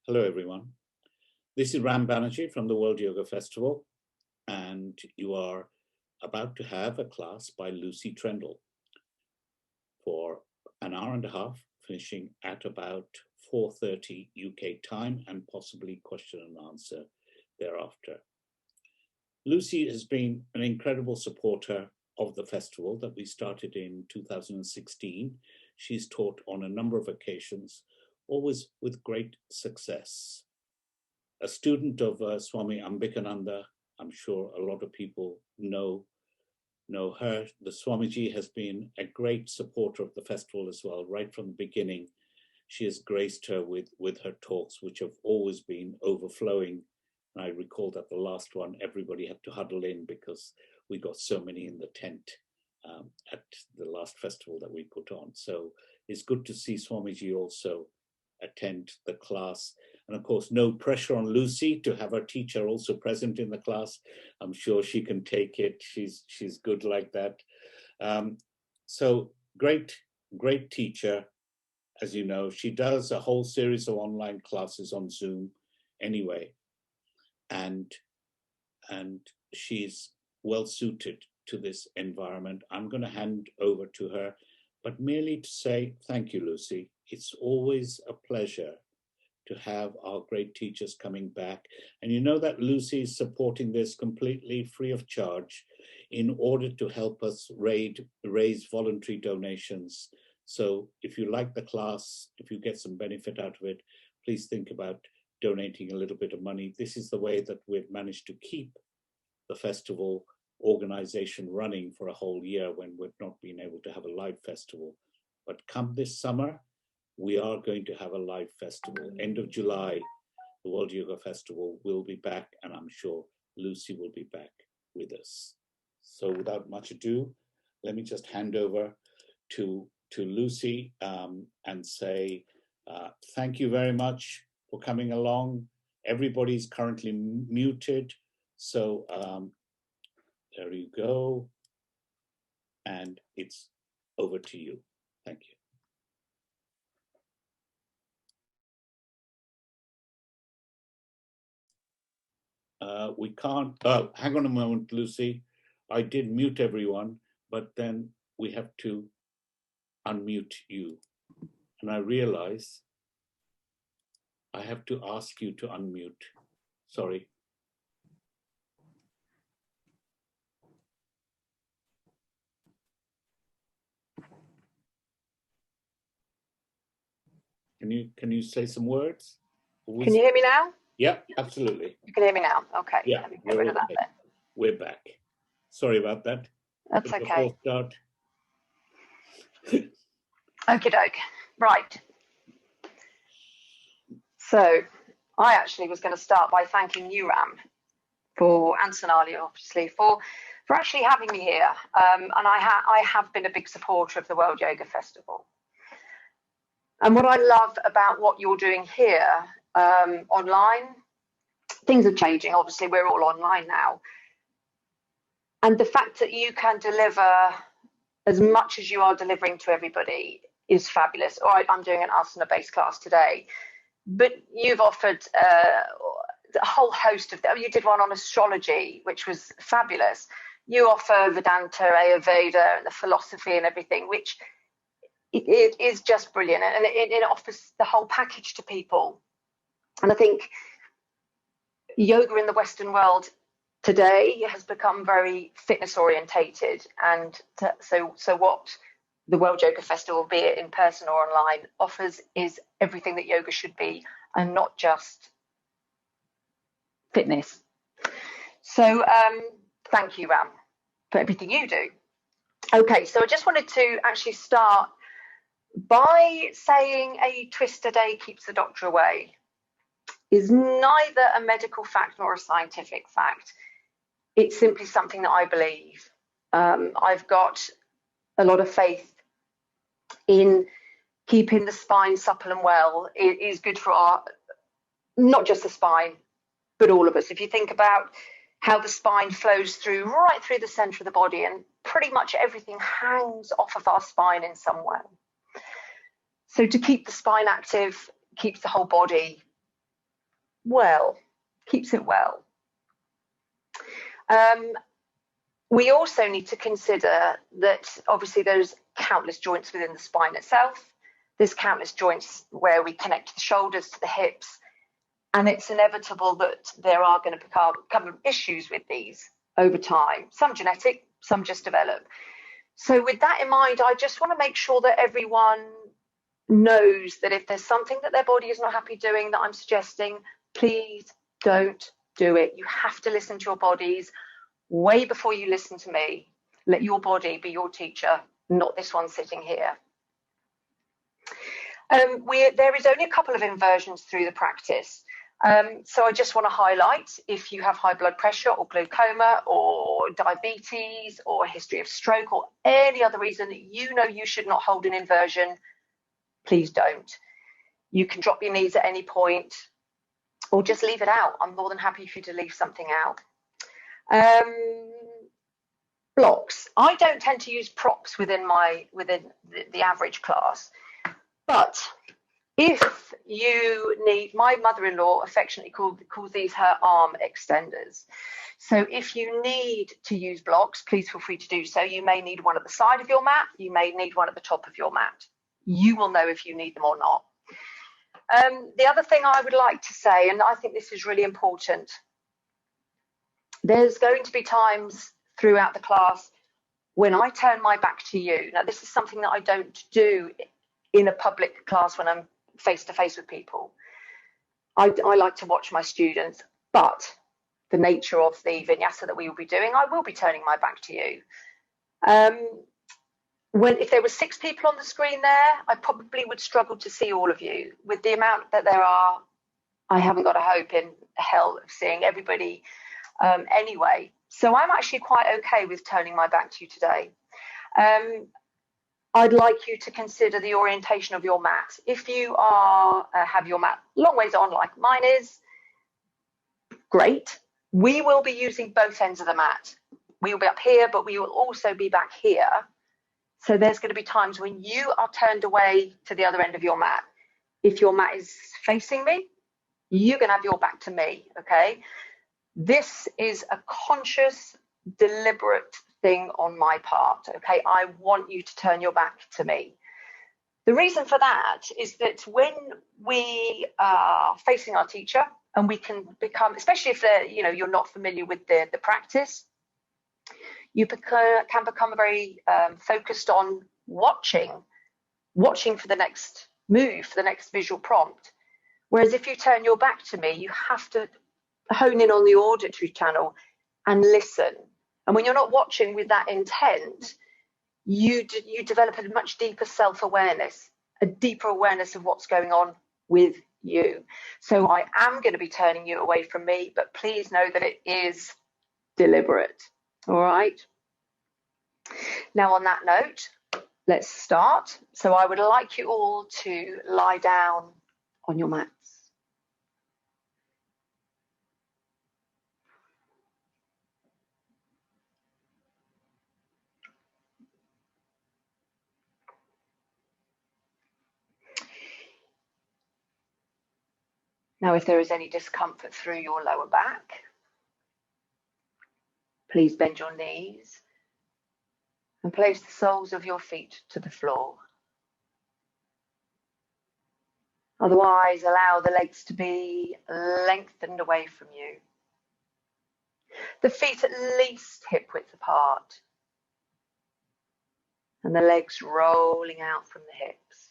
Hello, everyone. This is Ram Banerjee from the World Yoga Festival, and you are about to have a class by Luci Trendle for an hour and a half, finishing at about 4:30 UK time and possibly question and answer thereafter. Luci has been an incredible supporter of the festival that we started in 2016. She's taught on a number of occasions, always with great success. A student of Swami Ambikananda, I'm sure a lot of people know her. The Swamiji has been a great supporter of the festival as well, right from the beginning. She has graced her with her talks, which have always been overflowing. And I recall that the last one, everybody had to huddle in because we got so many in the tent at the last festival that we put on. So it's good to see Swamiji also attend the class. And of course, no pressure on Luci to have her teacher also present in the class. I'm sure she can take it. She's good like that. So great teacher. As you know, she does a whole series of online classes on Zoom anyway. And she's well suited to this environment. I'm going to hand over to her, but merely to say thank you, Luci. It's always a pleasure to have our great teachers coming back. And you know that Luci is supporting this completely free of charge in order to help us raise voluntary donations. So if you like the class, if you get some benefit out of it, please think about donating a little bit of money. This is the way that we've managed to keep the festival organization running for a whole year when we've not been able to have a live festival. But come this summer, we are going to have a live festival. End of July, the World Yoga Festival will be back, and I'm sure Luci will be back with us. So without much ado, let me just hand over to Luci and say thank you very much for coming along. Everybody's currently muted, so there you go. And it's over to you. Thank you. We can't, hang on a moment, Luci. I did mute everyone, but then we have to unmute you. And I realize I have to ask you to unmute. Sorry. Can you say some words? Can you hear me now? Yeah, absolutely. You can hear me now. Okay. Yeah, let me get rid of that then. We're back. Sorry about that. That's but okay. Start. Okie doke. Right. So I actually was going to start by thanking you, Ram, and Sonali, obviously, for actually having me here. And I have been a big supporter of the World Yoga Festival. And what I love about what you're doing here online, things are changing. Obviously, we're all online now. And the fact that you can deliver as much as you are delivering to everybody is fabulous. All right, I'm doing an asana-based class today, but you've offered a whole host of them. You did one on astrology, which was fabulous. You offer Vedanta, Ayurveda, and the philosophy and everything, which it is just brilliant. And it offers the whole package to people. And I think yoga in the Western world today has become very fitness orientated, and so what the World Yoga Festival, be it in person or online, offers is everything that yoga should be, and not just fitness. So thank you, Ram, for everything you do. Okay, so I just wanted to actually start by saying a twist a day keeps the doctor away is neither a medical fact nor a scientific fact. It's simply something that I believe. I've got a lot of faith in keeping the spine supple and well. It is good for not just the spine, but all of us. If you think about how the spine flows right through the center of the body, and pretty much everything hangs off of our spine in some way. So to keep the spine active keeps the whole body well, keeps it well. We also need to consider that obviously there's countless joints within the spine itself. There's countless joints where we connect the shoulders to the hips, and it's inevitable that there are going to become issues with these over time. Some genetic, some just develop. So with that in mind, I just want to make sure that everyone knows that if there's something that their body is not happy doing that I'm suggesting, please don't do it. You have to listen to your bodies way before you listen to me. Let your body be your teacher, not this one sitting here. There is only a couple of inversions through the practice. So I just want to highlight, if you have high blood pressure or glaucoma or diabetes or a history of stroke or any other reason that you know you should not hold an inversion, please don't. You can drop your knees at any point or just leave it out. I'm more than happy for you to leave something out. Blocks. I don't tend to use props within the average class, but if you need, my mother-in-law affectionately calls these her arm extenders. So if you need to use blocks, please feel free to do so. You may need one at the side of your mat. You may need one at the top of your mat. You will know if you need them or not. The other thing I would like to say, and I think this is really important, there's going to be times throughout the class when I turn my back to you. Now, this is something that I don't do in a public class when I'm face-to-face with people. I like to watch my students, but the nature of the vinyasa that we will be doing, I will be turning my back to you. If there were 6 people on the screen there, I probably would struggle to see all of you. With the amount that there are, I haven't got a hope in hell of seeing everybody anyway. So I'm actually quite okay with turning my back to you today. I'd like you to consider the orientation of your mat. If you have your mat long ways on like mine is, great. We will be using both ends of the mat. We will be up here, but we will also be back here. So there's going to be times when you are turned away to the other end of your mat. If your mat is facing me, you're going to have your back to me, okay? This is a conscious, deliberate thing on my part, okay? I want you to turn your back to me. The reason for that is that when we are facing our teacher, and we can become, especially if you're not familiar with the practice, you can become very focused on watching for the next move, for the next visual prompt. Whereas if you turn your back to me, you have to hone in on the auditory channel and listen. And when you're not watching with that intent, you develop a much deeper self-awareness, a deeper awareness of what's going on with you. So I am going to be turning you away from me, but please know that it is deliberate. All right. Now, on that note, let's start. So I would like you all to lie down on your mats. Now, if there is any discomfort through your lower back, please bend your knees and place the soles of your feet to the floor. Otherwise, allow the legs to be lengthened away from you. The feet at least hip width apart, and the legs rolling out from the hips.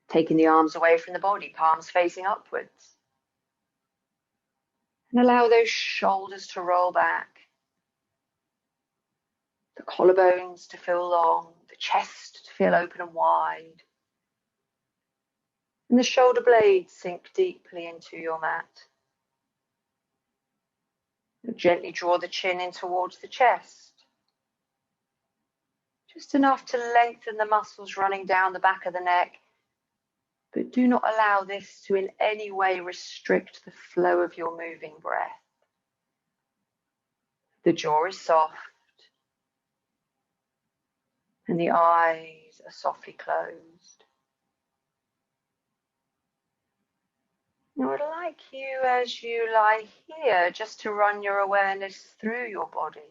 Taking the arms away from the body, palms facing upwards. And allow those shoulders to roll back. The collarbones to feel long, the chest to feel open and wide. And the shoulder blades sink deeply into your mat. And gently draw the chin in towards the chest. Just enough to lengthen the muscles running down the back of the neck. But do not allow this to in any way restrict the flow of your moving breath. The jaw is soft. And the eyes are softly closed. Now I'd like you, as you lie here, just to run your awareness through your body.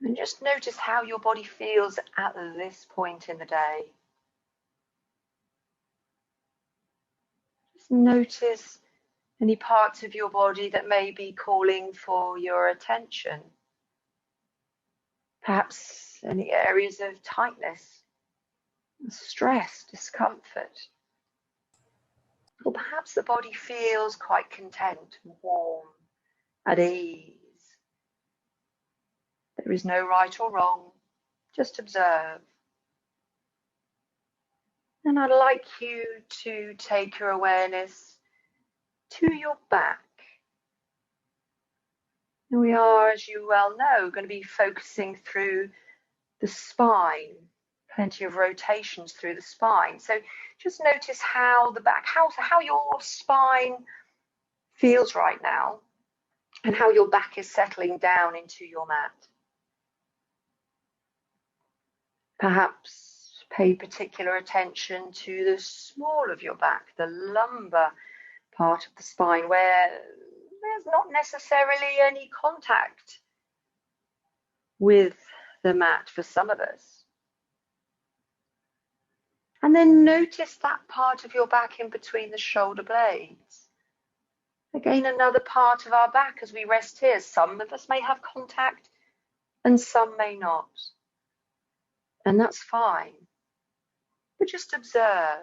And just notice how your body feels at this point in the day. Just notice any parts of your body that may be calling for your attention. Perhaps any areas of tightness, stress, discomfort. Or perhaps the body feels quite content, warm, at ease. There is no right or wrong, just observe. And I'd like you to take your awareness to your back. And we are, as you well know, going to be focusing through the spine, plenty of rotations through the spine. So just notice how the back, how your spine feels right now and how your back is settling down into your mat. Perhaps pay particular attention to the small of your back, the lumbar part of the spine, where there's not necessarily any contact with the mat for some of us. And then notice that part of your back in between the shoulder blades. Again, another part of our back as we rest here. Some of us may have contact and some may not. And that's fine. But just observe.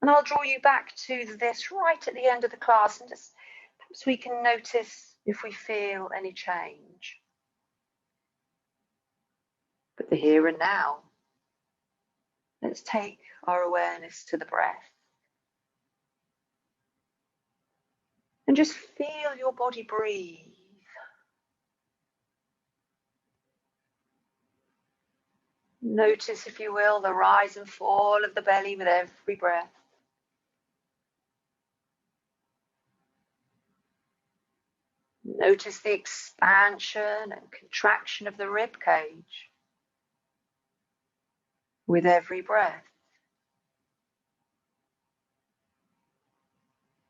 And I'll draw you back to this right at the end of the class, and just perhaps we can notice if we feel any change. But the here and now, let's take our awareness to the breath. And just feel your body breathe. Notice, if you will, the rise and fall of the belly with every breath. Notice the expansion and contraction of the rib cage with every breath.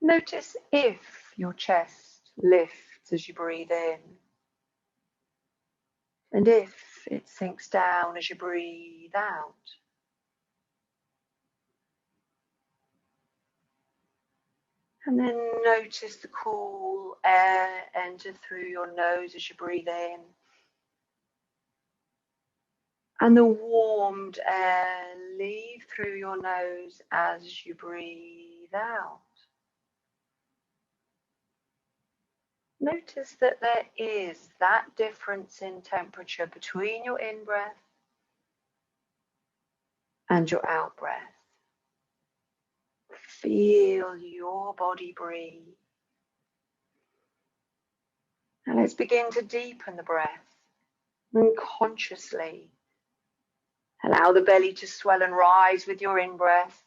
Notice if your chest lifts as you breathe in, and if it sinks down as you breathe out. And then notice the cool air enter through your nose as you breathe in, and the warmed air leave through your nose as you breathe out. Notice that there is that difference in temperature between your in-breath and your out-breath. Feel your body breathe. And let's begin to deepen the breath and consciously allow the belly to swell and rise with your in-breath,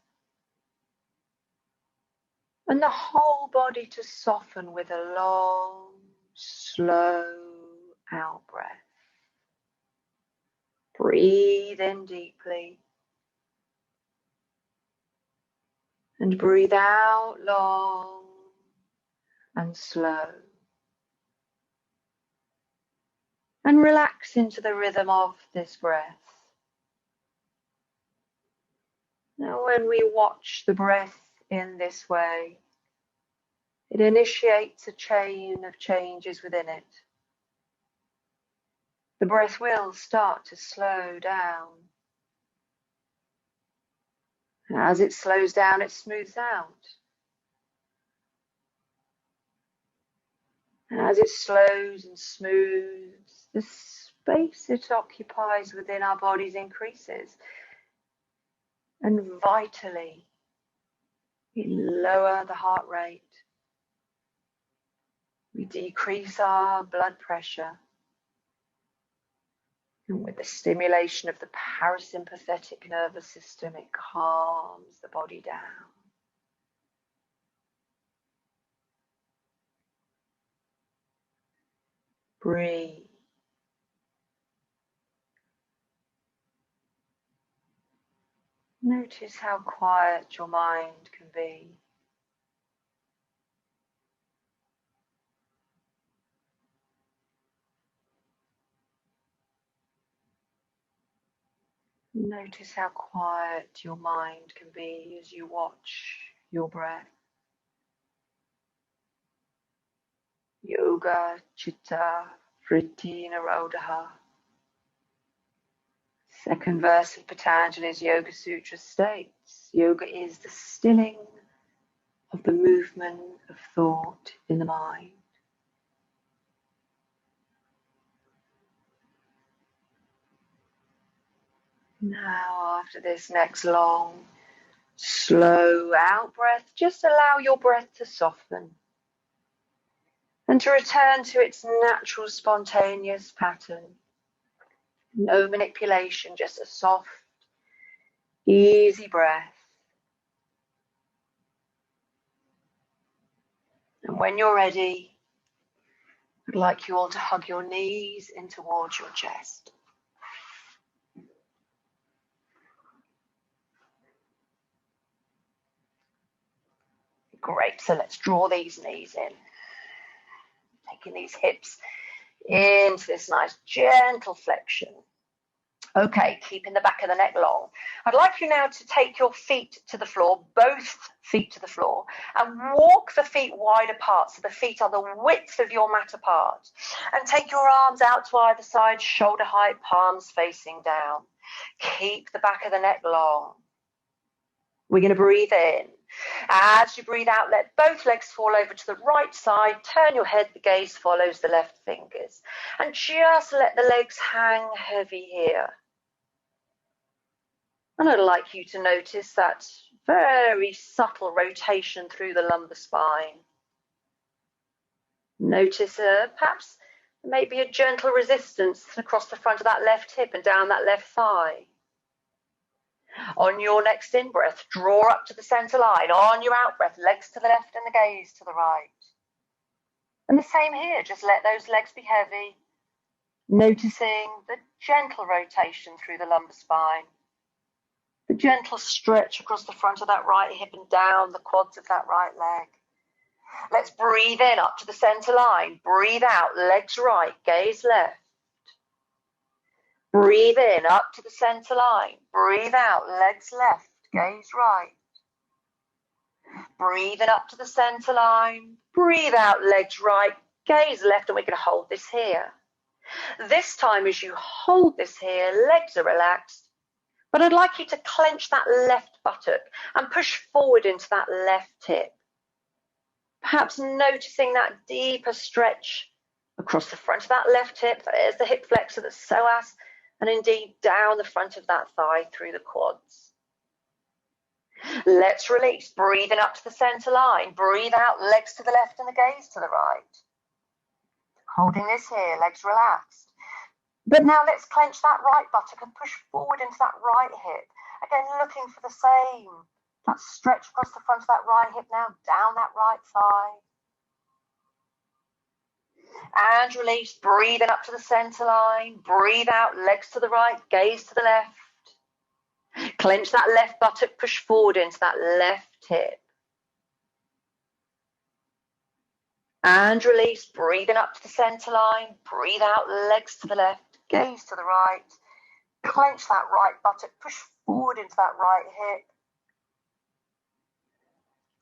and the whole body to soften with a long, slow out-breath. Breathe in deeply and breathe out long and slow. And relax into the rhythm of this breath. Now, when we watch the breath in this way, it initiates a chain of changes within it. The breath will start to slow down. And as it slows down, it smooths out. And as it slows and smooths, the space it occupies within our bodies increases. And vitally, we lower the heart rate. We decrease our blood pressure. And with the stimulation of the parasympathetic nervous system, it calms the body down. Breathe. Notice how quiet your mind can be. Notice how quiet your mind can be as you watch your breath. Yoga Chitta Vritti Narodaha. Second verse of Patanjali's Yoga Sutra states, yoga is the stilling of the movement of thought in the mind. Now, after this next long, slow out breath, just allow your breath to soften and to return to its natural, spontaneous pattern. No manipulation, just a soft, easy breath. And when you're ready, I'd like you all to hug your knees in towards your chest. Great, so let's draw these knees in. Taking these hips into this nice gentle flexion. Okay, keeping the back of the neck long. I'd like you now to take your feet to the floor, both feet to the floor, and walk the feet wide apart so the feet are the width of your mat apart. And take your arms out to either side, shoulder height, palms facing down. Keep the back of the neck long. We're going to breathe in. As you breathe out, let both legs fall over to the right side. Turn your head, the gaze follows the left fingers. And just let the legs hang heavy here. And I'd like you to notice that very subtle rotation through the lumbar spine. Notice perhaps maybe a gentle resistance across the front of that left hip and down that left thigh. On your next in-breath, draw up to the center line. On your out-breath, legs to the left and the gaze to the right. And the same here, just let those legs be heavy, noticing the gentle rotation through the lumbar spine, the gentle stretch across the front of that right hip and down the quads of that right leg. Let's breathe in up to the center line. Breathe out, legs right, gaze left. Breathe in up to the center line. Breathe out, legs left, gaze right. Breathe in up to the center line. Breathe out, legs right, gaze left, and we're going to hold this here. This time, as you hold this here, legs are relaxed, but I'd like you to clench that left buttock and push forward into that left hip. Perhaps noticing that deeper stretch across the front of that left hip. There's the hip flexor, the psoas, and indeed down the front of that thigh through the quads. Let's release, breathing up to the center line. Breathe out, legs to the left and the gaze to the right. Holding this here, legs relaxed. But now let's clench that right buttock and push forward into that right hip. Again, looking for the same. That stretch across the front of that right hip now, down that right thigh. And release, breathing up to the center line. Breathe out, legs to the right, gaze to the left. Clench that left buttock, push forward into that left hip. And release, breathing up to the center line. Breathe out, legs to the left, gaze to the right. Clench that right buttock, push forward into that right hip.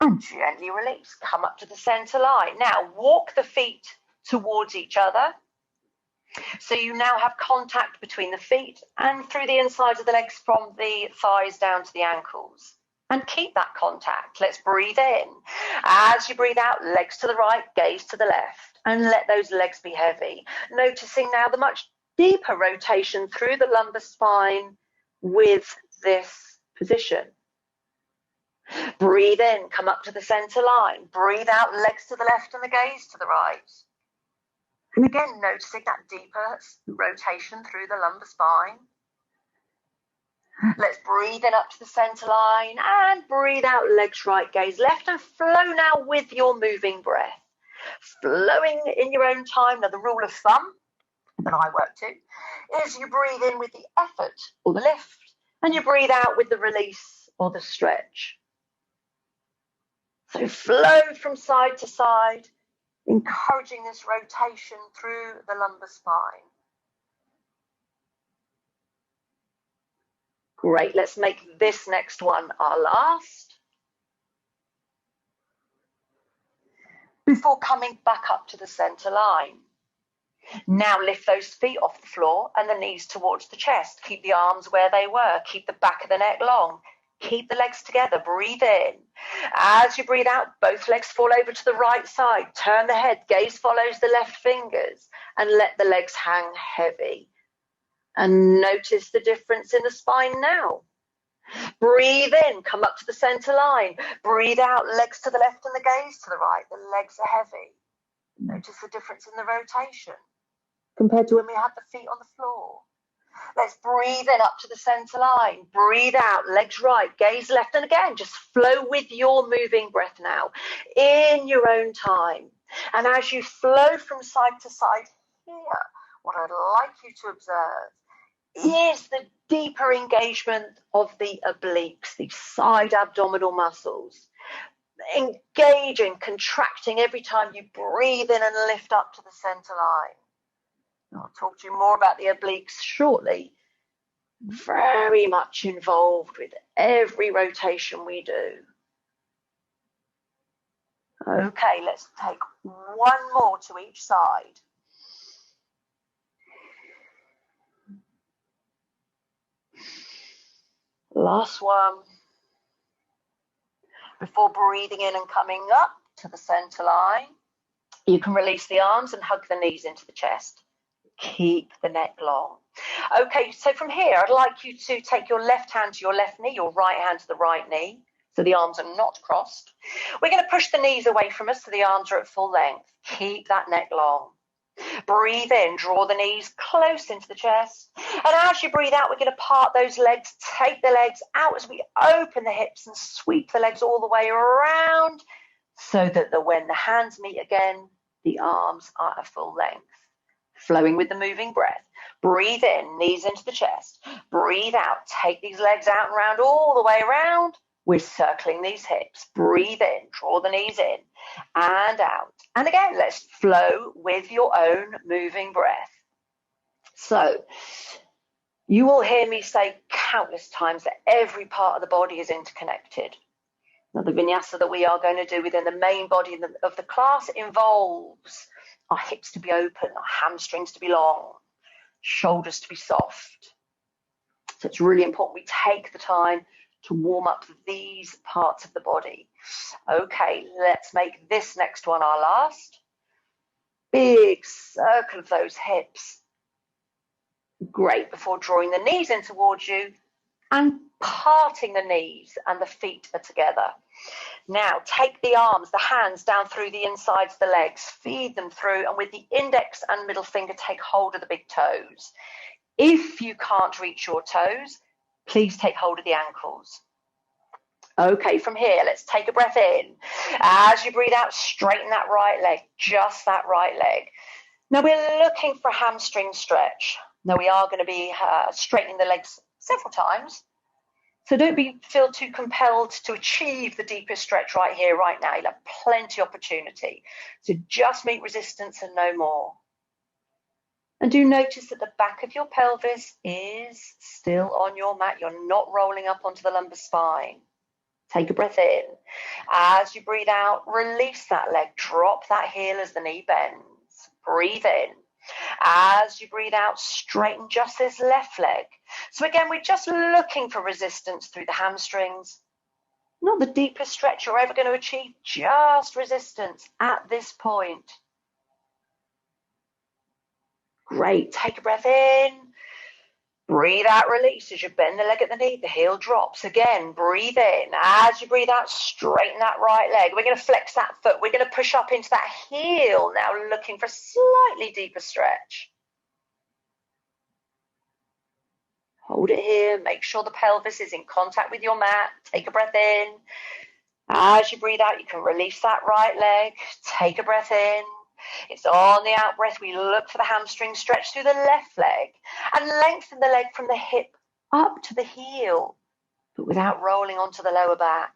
And gently release, come up to the center line. Now walk the feet towards each other. So you now have contact between the feet and through the insides of the legs from the thighs down to the ankles. And keep that contact. Let's breathe in. As you breathe out, legs to the right, gaze to the left. And let those legs be heavy. Noticing now the much deeper rotation through the lumbar spine with this position. Breathe in, come up to the center line. Breathe out, legs to the left and the gaze to the right. And again, noticing that deeper rotation through the lumbar spine. Let's breathe in up to the center line and breathe out, legs right, gaze left, and flow now with your moving breath. Flowing in your own time. Now the rule of thumb that I work to is you breathe in with the effort or the lift And you breathe out with the release or the stretch. So flow from side to side, encouraging this rotation through the lumbar spine. Great, let's make this next one our last. Before coming back up to the center line. Now lift those feet off the floor and the knees towards the chest. Keep the arms where they were. Keep the back of the neck long. Keep the legs together. Breathe in. As you breathe out, both legs fall over to the right side. Turn the head. Gaze follows the left fingers. And let the legs hang heavy. And notice the difference in the spine now. Breathe in. Come up to the center line. Breathe out. Legs to the left and the gaze to the right. The legs are heavy. Notice the difference in the rotation compared to when we had the feet on the floor. Let's breathe in up to the center line. Breathe out, legs right, gaze left. And again, just flow with your moving breath now in your own time. And as you flow from side to side here, what I'd like you to observe is the deeper engagement of the obliques, the side abdominal muscles. Engaging, contracting every time you breathe in and lift up to the center line. I'll talk to you more about the obliques shortly. Very much involved with every rotation we do. Okay, let's take one more to each side. Last one. Before breathing in and coming up to the center line, you can release the arms and hug the knees into the chest. Keep the neck long. Okay, so from here, I'd like you to take your left hand to your left knee, your right hand to the right knee, so the arms are not crossed. We're going to push the knees away from us so the arms are at full length. Keep that neck long. Breathe in, draw the knees close into the chest. And as you breathe out, we're going to part those legs, take the legs out as we open the hips and sweep the legs all the way around so that when the hands meet again, the arms are at full length. Flowing with the moving breath. Breathe in, knees into the chest. Breathe out, take these legs out and round all the way around. We're circling these hips. Breathe in, draw the knees in and out. And again, let's flow with your own moving breath. So, you will hear me say countless times that every part of the body is interconnected. Now, the vinyasa that we are going to do within the main body of the class involves our hips to be open, our hamstrings to be long, shoulders to be soft. So it's really important we take the time to warm up these parts of the body. Okay, let's make this next one our last. Big circle of those hips. Great, before drawing the knees in towards you and parting the knees and the feet are together. Now take the arms, the hands down through the insides of the legs, feed them through, and with the index and middle finger take hold of the big toes. If you can't reach your toes, please take hold of the ankles. Okay, from here, let's take a breath in. As you breathe out, straighten that right leg, just that right leg. Now we're looking for a hamstring stretch. Now we are going to be straightening the legs several times. So don't feel too compelled to achieve the deepest stretch right here, right now. You'll have plenty of opportunity. So just meet resistance and no more. And do notice that the back of your pelvis is still on your mat. You're not rolling up onto the lumbar spine. Take a breath in. As you breathe out, release that leg. Drop that heel as the knee bends. Breathe in. As you breathe out, straighten just this left leg. So again, we're just looking for resistance through the hamstrings. Not the deepest stretch you're ever going to achieve, just resistance at this point. Great, take a breath in. Breathe out, release. As you bend the leg at the knee, the heel drops. Again, breathe in. As you breathe out, straighten that right leg. We're going to flex that foot. We're going to push up into that heel now, looking for a slightly deeper stretch. Hold it here. Make sure the pelvis is in contact with your mat. Take a breath in. As you breathe out, you can release that right leg. Take a breath in. It's on the out breath. We look for the hamstring stretch through the left leg and lengthen the leg from the hip up to the heel, but without rolling onto the lower back.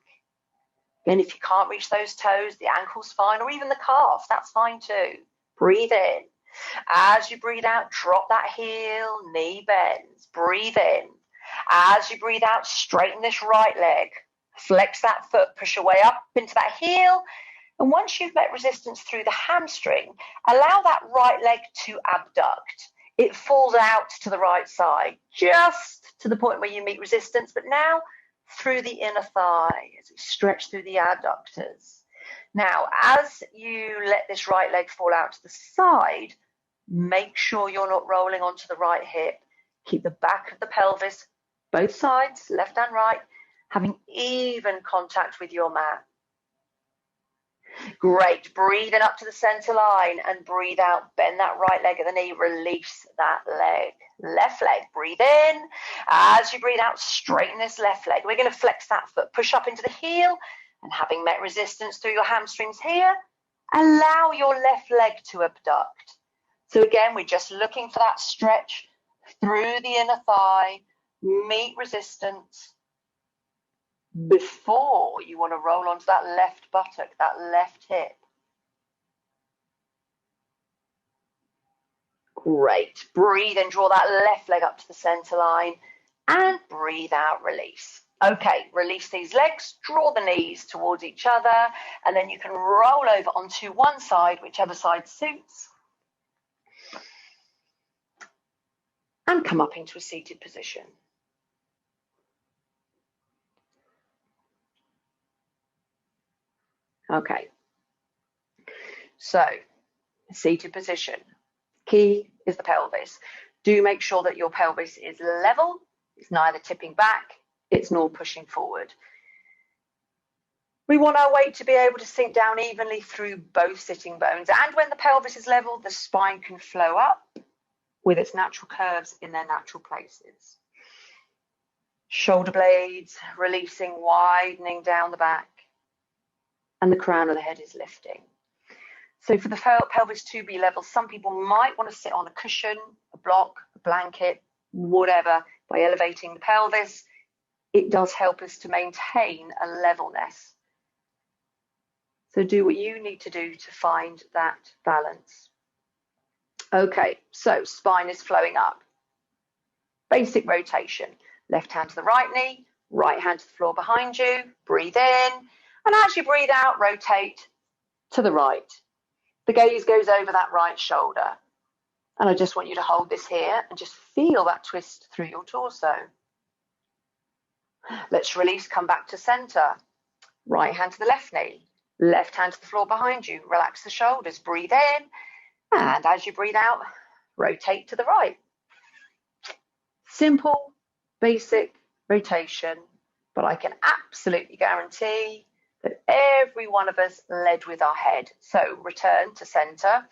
Again, if you can't reach those toes, the ankle's fine, or even the calf, that's fine too. Breathe in. As you breathe out, drop that heel, knee bends. Breathe in. As you breathe out, straighten this right leg. Flex that foot, push your way up into that heel. And once you've met resistance through the hamstring, allow that right leg to abduct. It falls out to the right side, just to the point where you meet resistance, but now through the inner thigh as it stretches through the adductors. Now, as you let this right leg fall out to the side, make sure you're not rolling onto the right hip. Keep the back of the pelvis, both sides, left and right, having even contact with your mat. Great. Breathe in up to the center line and breathe out. Bend that right leg at the knee. Release that leg. Left leg. Breathe in. As you breathe out, straighten this left leg. We're going to flex that foot. Push up into the heel. And having met resistance through your hamstrings here, allow your left leg to abduct. So again, we're just looking for that stretch through the inner thigh. Meet resistance before you want to roll onto that left buttock, that left hip. Great. Breathe and draw that left leg up to the center line and breathe out, release. Okay, release these legs, draw the knees towards each other, and then you can roll over onto one side, whichever side suits, and come up into a seated position. Okay, so seated position. Key is the pelvis. Do make sure that your pelvis is level. It's neither tipping back, it's nor pushing forward. We want our weight to be able to sink down evenly through both sitting bones. And when the pelvis is level, the spine can flow up with its natural curves in their natural places. Shoulder blades releasing, widening down the back. And the crown of the head is lifting. So for the pelvis to be level, some people might want to sit on a cushion, a block, a blanket, whatever, by elevating the pelvis. It does help us to maintain a levelness. So do what you need to do to find that balance. Okay, so spine is flowing up. Basic rotation. Left hand to the right knee, right hand to the floor behind you. Breathe in. And as you breathe out, rotate to the right. The gaze goes over that right shoulder. And I just want you to hold this here and just feel that twist through your torso. Let's release, come back to center. Right hand to the left knee, left hand to the floor behind you. Relax the shoulders, breathe in. And as you breathe out, rotate to the right. Simple, basic rotation, but I can absolutely guarantee that every one of us led with our head. So return to center.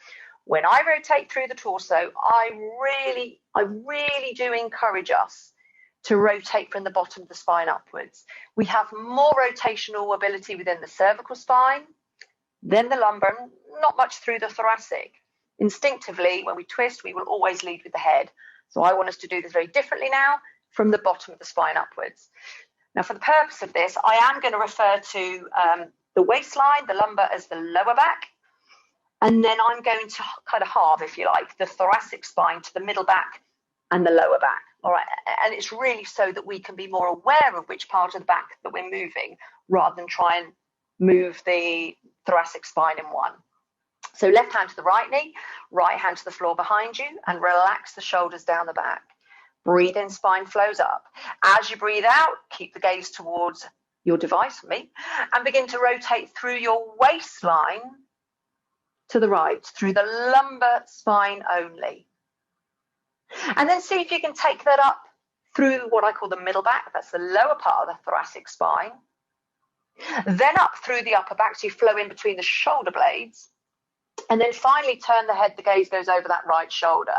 When I rotate through the torso, I really do encourage us to rotate from the bottom of the spine upwards. We have more rotational ability within the cervical spine than the lumbar, not much through the thoracic. Instinctively, when we twist, we will always lead with the head. So I want us to do this very differently now, from the bottom of the spine upwards. Now, for the purpose of this, I am going to refer to the waistline, the lumbar as the lower back, and then I'm going to kind of halve, if you like, the thoracic spine to the middle back and the lower back. All right, and it's really so that we can be more aware of which part of the back that we're moving, rather than try and move the thoracic spine in one. So left hand to the right knee, right hand to the floor behind you, and relax the shoulders down the back. Breathe in, spine flows up. As you breathe out, keep the gaze towards your device, me, and begin to rotate through your waistline to the right, through the lumbar spine only. And then see if you can take that up through what I call the middle back. That's the lower part of the thoracic spine. Then up through the upper back, so you flow in between the shoulder blades. And then finally turn the head, the gaze goes over that right shoulder.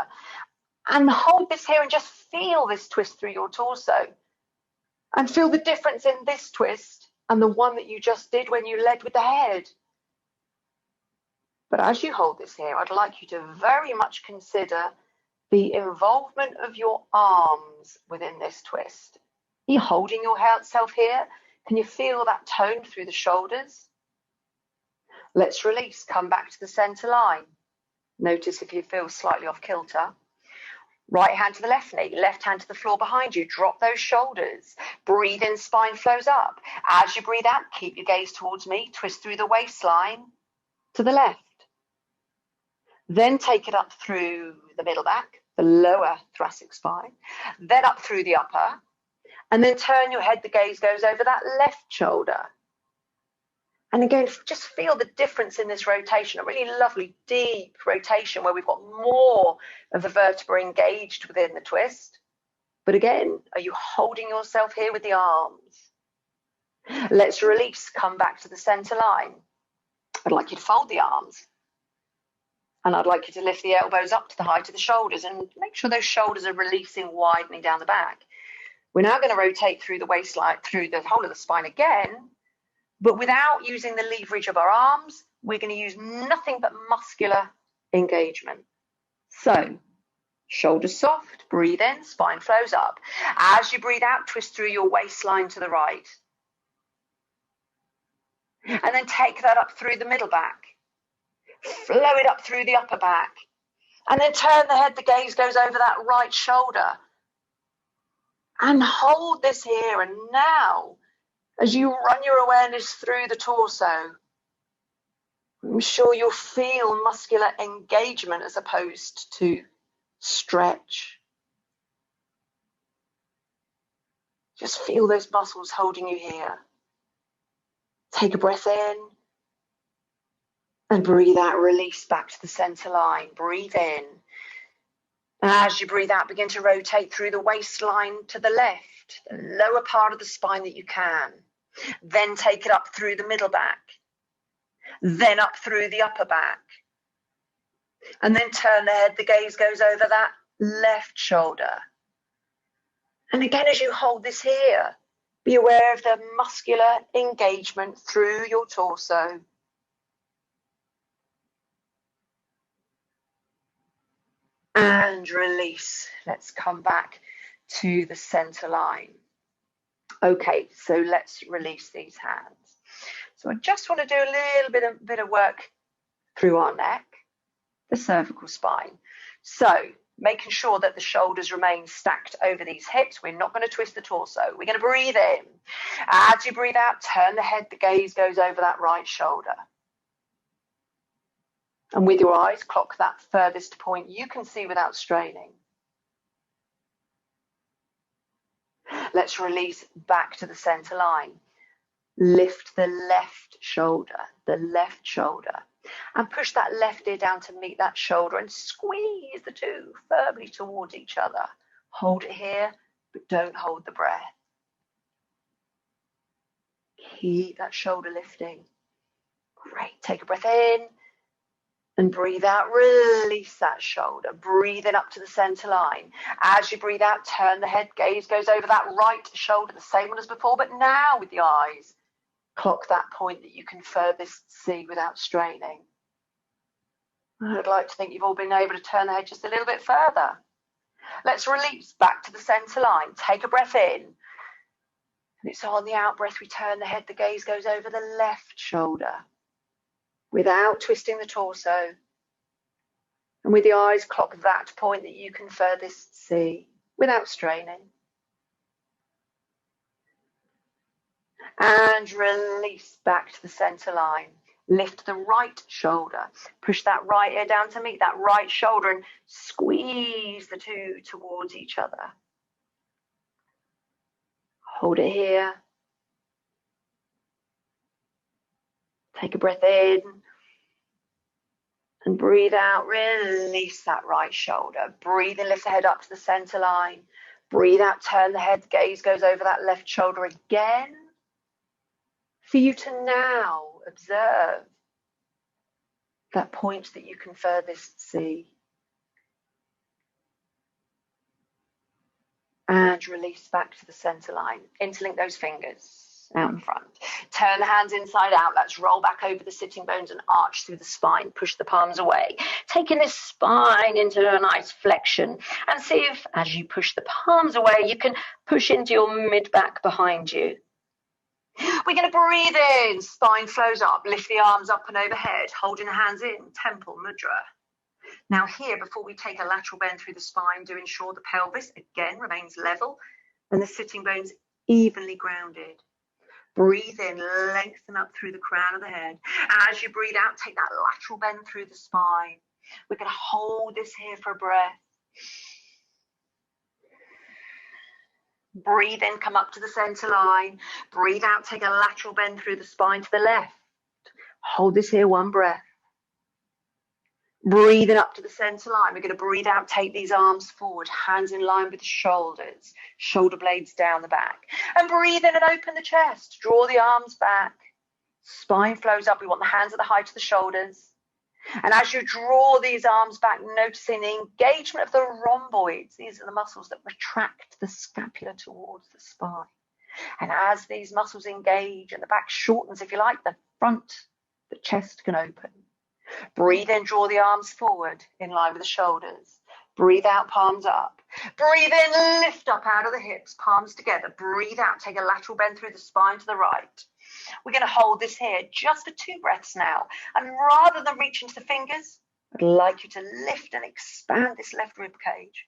And hold this here and just feel this twist through your torso. And feel the difference in this twist and the one that you just did when you led with the head. But as you hold this here, I'd like you to very much consider the involvement of your arms within this twist. Are you holding yourself here? Can you feel that tone through the shoulders? Let's release, come back to the center line. Notice if you feel slightly off kilter. Right hand to the left knee, left hand to the floor behind you. Drop those shoulders. Breathe in, spine flows up. As you breathe out, keep your gaze towards me. Twist through the waistline to the left. Then take it up through the middle back, the lower thoracic spine. Then up through the upper. And then turn your head, the gaze goes over that left shoulder. And again, just feel the difference in this rotation, a really lovely deep rotation where we've got more of the vertebra engaged within the twist. But again, are you holding yourself here with the arms? Let's release, come back to the center line. I'd like you to fold the arms. And I'd like you to lift the elbows up to the height of the shoulders and make sure those shoulders are releasing, widening down the back. We're now going to rotate through the waistline, through the whole of the spine again. But without using the leverage of our arms, we're going to use nothing but muscular engagement. So, shoulders soft, breathe in, spine flows up. As you breathe out, twist through your waistline to the right. And then take that up through the middle back. Flow it up through the upper back. And then turn the head, the gaze goes over that right shoulder. And hold this here. And now, as you run your awareness through the torso, I'm sure you'll feel muscular engagement as opposed to stretch. Just feel those muscles holding you here. Take a breath in and breathe out, release back to the center line. Breathe in. As you breathe out, begin to rotate through the waistline to the left, the lower part of the spine that you can. Then take it up through the middle back, then up through the upper back, and then turn the head, the gaze goes over that left shoulder. And again, as you hold this here, be aware of the muscular engagement through your torso. And release. Let's come back to the center line. Okay, so let's release these hands. So I just want to do a little bit of work through our neck, the cervical spine. So making sure that the shoulders remain stacked over these hips. We're not going to twist the torso. We're going to breathe in. As you breathe out, turn the head, the gaze goes over that right shoulder. And with your eyes, clock that furthest point you can see without straining. Let's release back to the center line. Lift the left shoulder, and push that left ear down to meet that shoulder and squeeze the two firmly towards each other. Hold it here, but don't hold the breath. Keep that shoulder lifting. Great. Take a breath in and breathe out. Release that shoulder. Breathe in up to the center line. As you breathe out, turn the head. Gaze goes over that right shoulder, the same one as before, but now with the eyes. Clock that point that you can furthest see without straining. I'd like to think you've all been able to turn the head just a little bit further. Let's release back to the center line. Take a breath in. And it's on the out breath, we turn the head, the gaze goes over the left shoulder without twisting the torso. And with the eyes, clock that point that you can furthest see without straining. And release back to the center line. Lift the right shoulder. Push that right ear down to meet that right shoulder and squeeze the two towards each other. Hold it here. Take a breath in. And breathe out. Release that right shoulder. Breathe in, lift the head up to the center line. Breathe out, turn the head. Gaze goes over that left shoulder again. For you to now observe that point that you can furthest see. And release back to the center line. Interlink those fingers. out in front. Turn the hands inside out. Let's roll back over the sitting bones and arch through the spine. Push the palms away. Taking this spine into a nice flexion. And see if, as you push the palms away, you can push into your mid-back behind you. We're going to breathe in. Spine flows up. Lift the arms up and overhead. Holding the hands in. Temple mudra. Now here, before we take a lateral bend through the spine, do ensure the pelvis, again, remains level and the sitting bones evenly grounded. Breathe in, lengthen up through the crown of the head. As you breathe out, take that lateral bend through the spine. We're going to hold this here for a breath. Breathe in, come up to the center line. Breathe out, take a lateral bend through the spine to the left. Hold this here, one breath. Breathing up to the center line. We're going to breathe out, take these arms forward, hands in line with the shoulders, shoulder blades down the back. And breathe in and open the chest. Draw the arms back. Spine flows up. We want the hands at the height of the shoulders. And as you draw these arms back, noticing the engagement of the rhomboids. These are the muscles that retract the scapula towards the spine. And as these muscles engage and the back shortens, if you like, the front, the chest can open. Breathe in, draw the arms forward in line with the shoulders. Breathe out, palms up. Breathe in, lift up out of the hips, palms together. Breathe out, take a lateral bend through the spine to the right. We're going to hold this here just for 2 breaths now. And rather than reach into the fingers, I'd like you to lift and expand this left rib cage.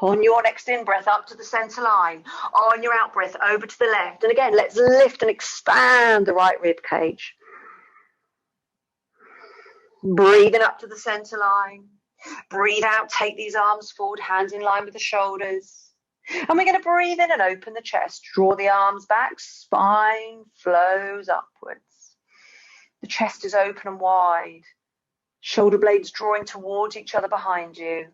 On your next in-breath, up to the center line. On your out-breath, over to the left. And again, let's lift and expand the right rib cage. Breathing up to the center line. Breathe out, take these arms forward, hands in line with the shoulders. And we're going to breathe in and open the chest. Draw the arms back, spine flows upwards. The chest is open and wide. Shoulder blades drawing towards each other behind you.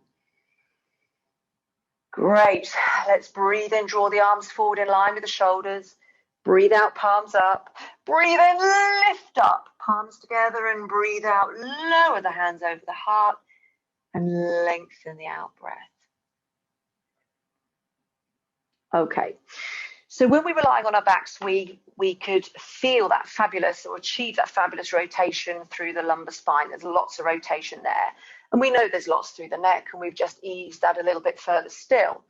Great. Let's breathe in, draw the arms forward in line with the shoulders. Breathe out, palms up. Breathe in, lift up, palms together, and breathe out. Lower the hands over the heart and lengthen the out breath. Okay, so when we were lying on our backs, we could feel that fabulous, or achieve that fabulous rotation through the lumbar spine. There's lots of rotation there. And we know there's lots through the neck, and we've just eased that a little bit further still.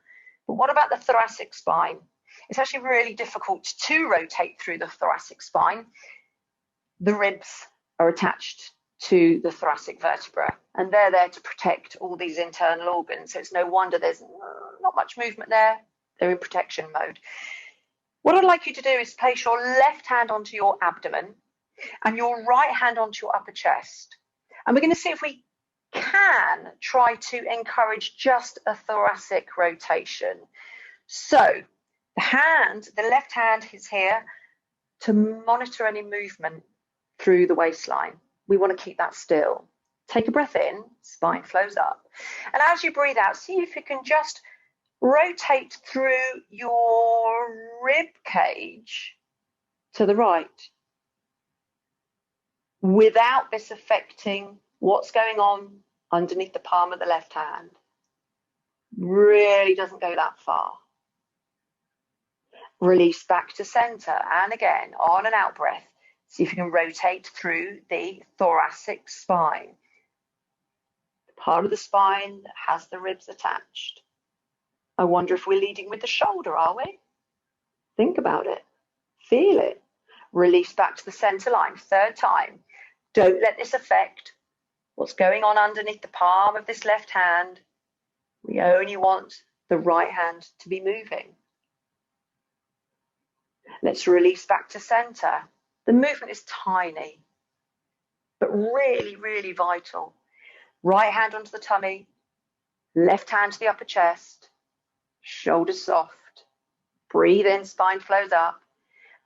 But what about the thoracic spine? It's actually really difficult to rotate through the thoracic spine. The ribs are attached to the thoracic vertebra, and they're there to protect all these internal organs. So it's no wonder there's not much movement there. They're in protection mode. What I'd like you to do is place your left hand onto your abdomen and your right hand onto your upper chest. And we're going to see if we can try to encourage just a thoracic rotation. So the left hand is here to monitor any movement through the waistline. We want to keep that still. Take a breath in, spine flows up. And as you breathe out, see if you can just rotate through your rib cage to the right without this affecting what's going on underneath the palm of the left hand. Really doesn't go that far. Release back to center, and again, on an out breath, see if you can rotate through the thoracic spine. The part of the spine that has the ribs attached. I wonder if we're leading with the shoulder, are we? Think about it. Feel it. Release back to the center line, 3rd time. Don't let this affect what's going on underneath the palm of this left hand. We only want the right hand to be moving. Let's release back to center. The movement is tiny, but really, really vital. Right hand onto the tummy, left hand to the upper chest, shoulders soft. Breathe in, spine flows up.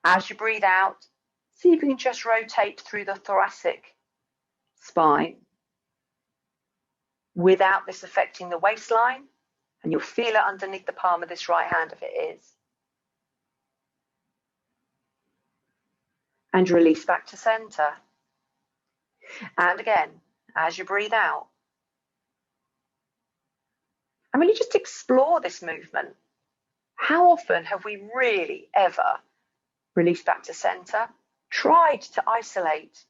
As you breathe out, see if you can just rotate through the thoracic spine without this affecting the waistline, and you'll feel it underneath the palm of this right hand if it is. And release back to center. And again, as you breathe out, and really just explore this movement. How often have we really ever released back to center, tried to isolate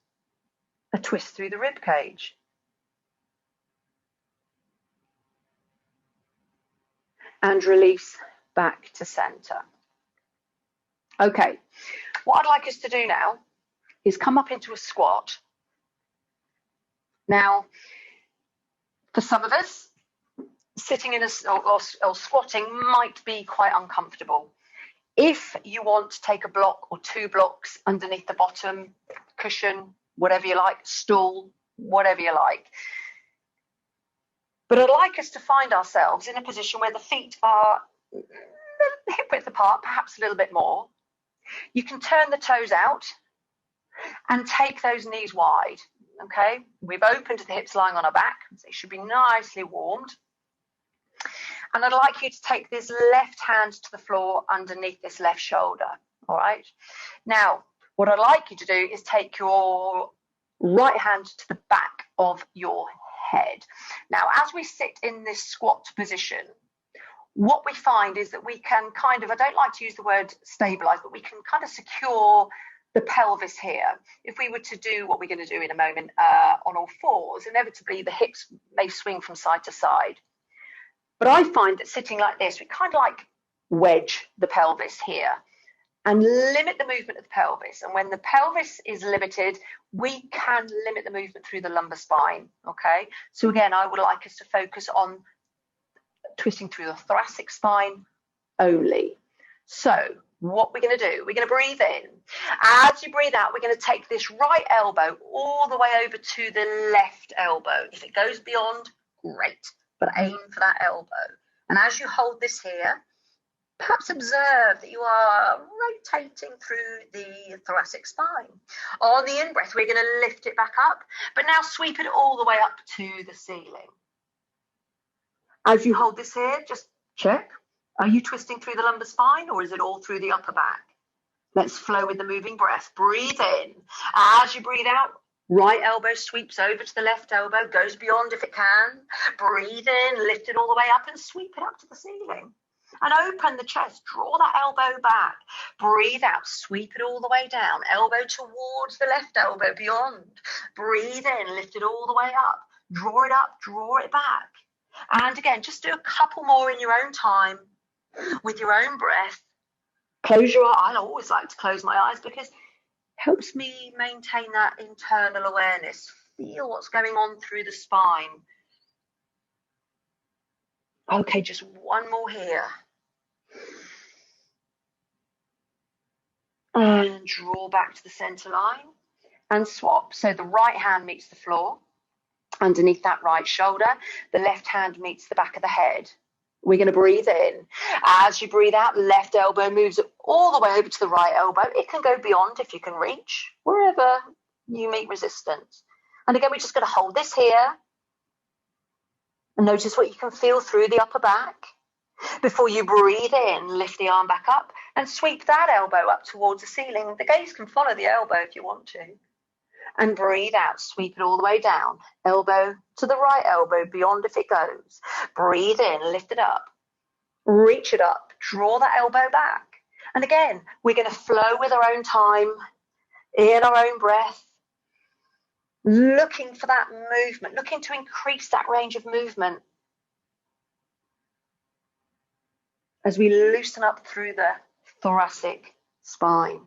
a twist through the rib cage? And release back to center. Okay, what I'd like us to do now is come up into a squat. Now, for some of us, sitting in or squatting might be quite uncomfortable. If you want to take a block or 2 blocks underneath the bottom, cushion, whatever you like, stool, whatever you like. But I'd like us to find ourselves in a position where the feet are hip width apart, perhaps a little bit more. You can turn the toes out and take those knees wide. Okay, we've opened the hips lying on our back, so they should be nicely warmed. And I'd like you to take this left hand to the floor underneath this left shoulder. All right. Now, what I'd like you to do is take your right hand to the back of your head. Now, as we sit in this squat position, what we find is that we can kind of, I don't like to use the word stabilize, but we can kind of secure the pelvis here. If we were to do what we're going to do in a moment on all fours, inevitably the hips may swing from side to side. But I find that sitting like this, we kind of like wedge the pelvis here and limit the movement of the pelvis. And when the pelvis is limited, we can limit the movement through the lumbar spine. Okay. So again, I would like us to focus on twisting through the thoracic spine only. So what we're going to do, we're going to breathe in. As you breathe out, we're going to take this right elbow all the way over to the left elbow. If it goes beyond, great, but aim for that elbow. And as you hold this here, perhaps observe that you are rotating through the thoracic spine. On the in-breath, we're going to lift it back up, but now sweep it all the way up to the ceiling. As you hold this here, just check. Are you twisting through the lumbar spine or is it all through the upper back? Let's flow with the moving breath. Breathe in. As you breathe out, right elbow sweeps over to the left elbow, goes beyond if it can. Breathe in, lift it all the way up and sweep it up to the ceiling. And open the chest, draw that elbow back. Breathe out, sweep it all the way down. Elbow towards the left elbow, beyond. Breathe in, lift it all the way up. Draw it up, draw it back. And again, just do a couple more in your own time with your own breath. Close your eyes. I always like to close my eyes because it helps me maintain that internal awareness. Feel what's going on through the spine. Okay, just one more here. And draw back to the center line and swap. So the right hand meets the floor underneath that right shoulder. The left hand meets the back of the head. We're going to breathe in. As you breathe out, left elbow moves all the way over to the right elbow. It can go beyond if you can reach, wherever you meet resistance. And again, we're just going to hold this here. And notice what you can feel through the upper back. Before you breathe in, lift the arm back up and sweep that elbow up towards the ceiling. The gaze can follow the elbow if you want to. And breathe out, sweep it all the way down. Elbow to the right elbow, beyond if it goes. Breathe in, lift it up. Reach it up, draw that elbow back. And again, we're going to flow with our own time, in our own breath. Looking for that movement, looking to increase that range of movement as we loosen up through the thoracic spine.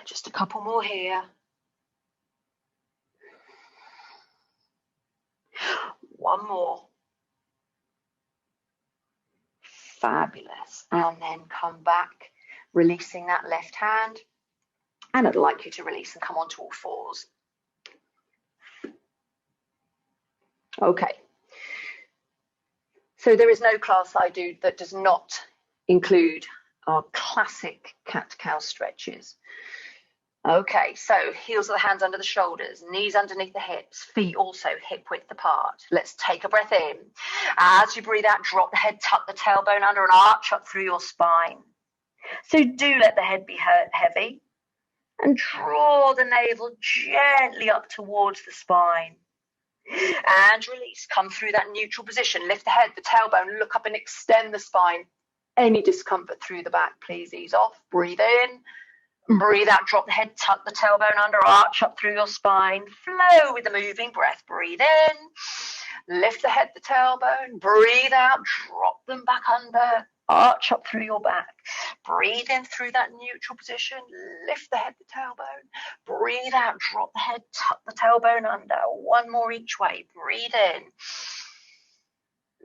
Just a couple more here. One more. Fabulous. And then come back, releasing that left hand. And I'd like you to release and come onto all fours. Okay. So there is no class I do that does not include our classic cat-cow stretches. Okay, so heels of the hands under the shoulders, knees underneath the hips, feet also hip width apart. Let's take a breath in. As you breathe out, drop the head, tuck the tailbone under and arch up through your spine. So do let the head be heavy and draw the navel gently up towards the spine. And release. Come through that neutral position. Lift the head, the tailbone, look up and extend the spine. Any discomfort through the back, please ease off. Breathe in, breathe out, drop the head, tuck the tailbone under, arch up through your spine. Flow with the moving breath. Breathe in, lift the head, the tailbone, breathe out, drop them back under, arch up through your back. Breathe in through that neutral position, lift the head, the tailbone. Breathe out, drop the head, tuck the tailbone under. One more each way. Breathe in.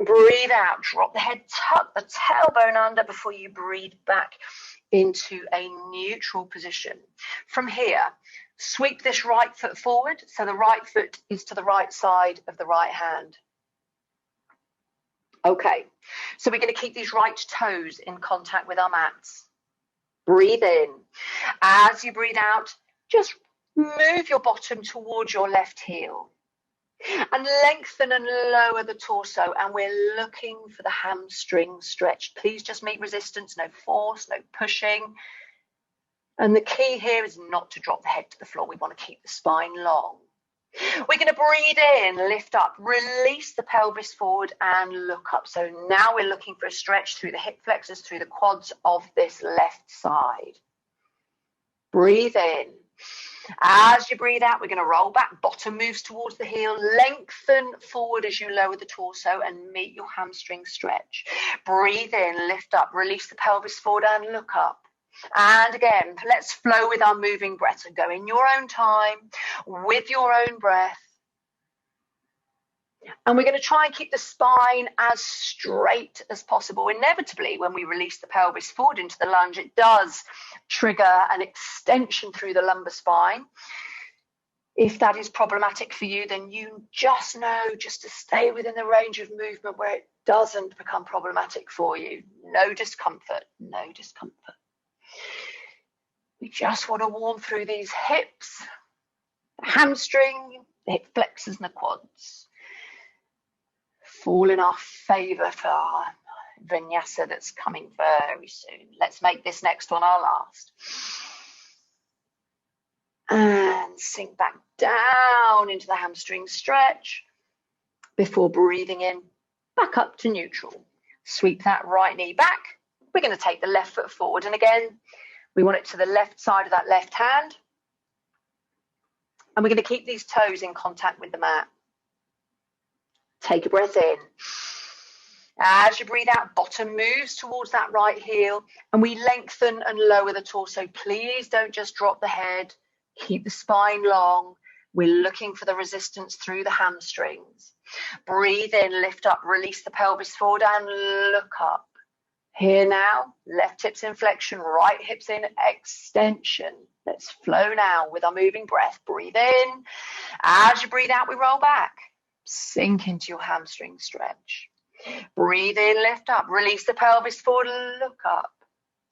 Breathe out, drop the head, tuck the tailbone under before you breathe back into a neutral position. From here, sweep this right foot forward so the right foot is to the right side of the right hand. Okay, so we're going to keep these right toes in contact with our mats. Breathe in. As you breathe out, just move your bottom towards your left heel. And lengthen and lower the torso, and we're looking for the hamstring stretch. Please just meet resistance, no force, no pushing. And the key here is not to drop the head to the floor. We want to keep the spine long. We're going to breathe in, lift up, release the pelvis forward and look up. So now we're looking for a stretch through the hip flexors, through the quads of this left side. Breathe in. As you breathe out, we're going to roll back. Bottom moves towards the heel. Lengthen forward as you lower the torso and meet your hamstring stretch. Breathe in, lift up, release the pelvis forward and look up. And again, let's flow with our moving breath and go in your own time, with your own breath. And we're going to try and keep the spine as straight as possible. Inevitably, when we release the pelvis forward into the lunge, it does trigger an extension through the lumbar spine. If that is problematic for you, then you just know just to stay within the range of movement where it doesn't become problematic for you. No discomfort, no discomfort. We just want to warm through these hips, the hamstring, the hip flexors and the quads. Fall in our favor for our vinyasa that's coming very soon. Let's make this next one our last. And sink back down into the hamstring stretch before breathing in, back up to neutral. Sweep that right knee back. We're going to take the left foot forward. And again, we want it to the left side of that left hand. And we're going to keep these toes in contact with the mat. Take a breath in. As you breathe out, bottom moves towards that right heel, and we lengthen and lower the torso. Please don't just drop the head. Keep the spine long. We're looking for the resistance through the hamstrings. Breathe in, lift up, release the pelvis forward and look up. Here now, left hips in flexion, right hips in extension. Let's flow now with our moving breath. Breathe in. As you breathe out, we roll back. Sink into your hamstring stretch. Breathe in, lift up, release the pelvis forward, look up.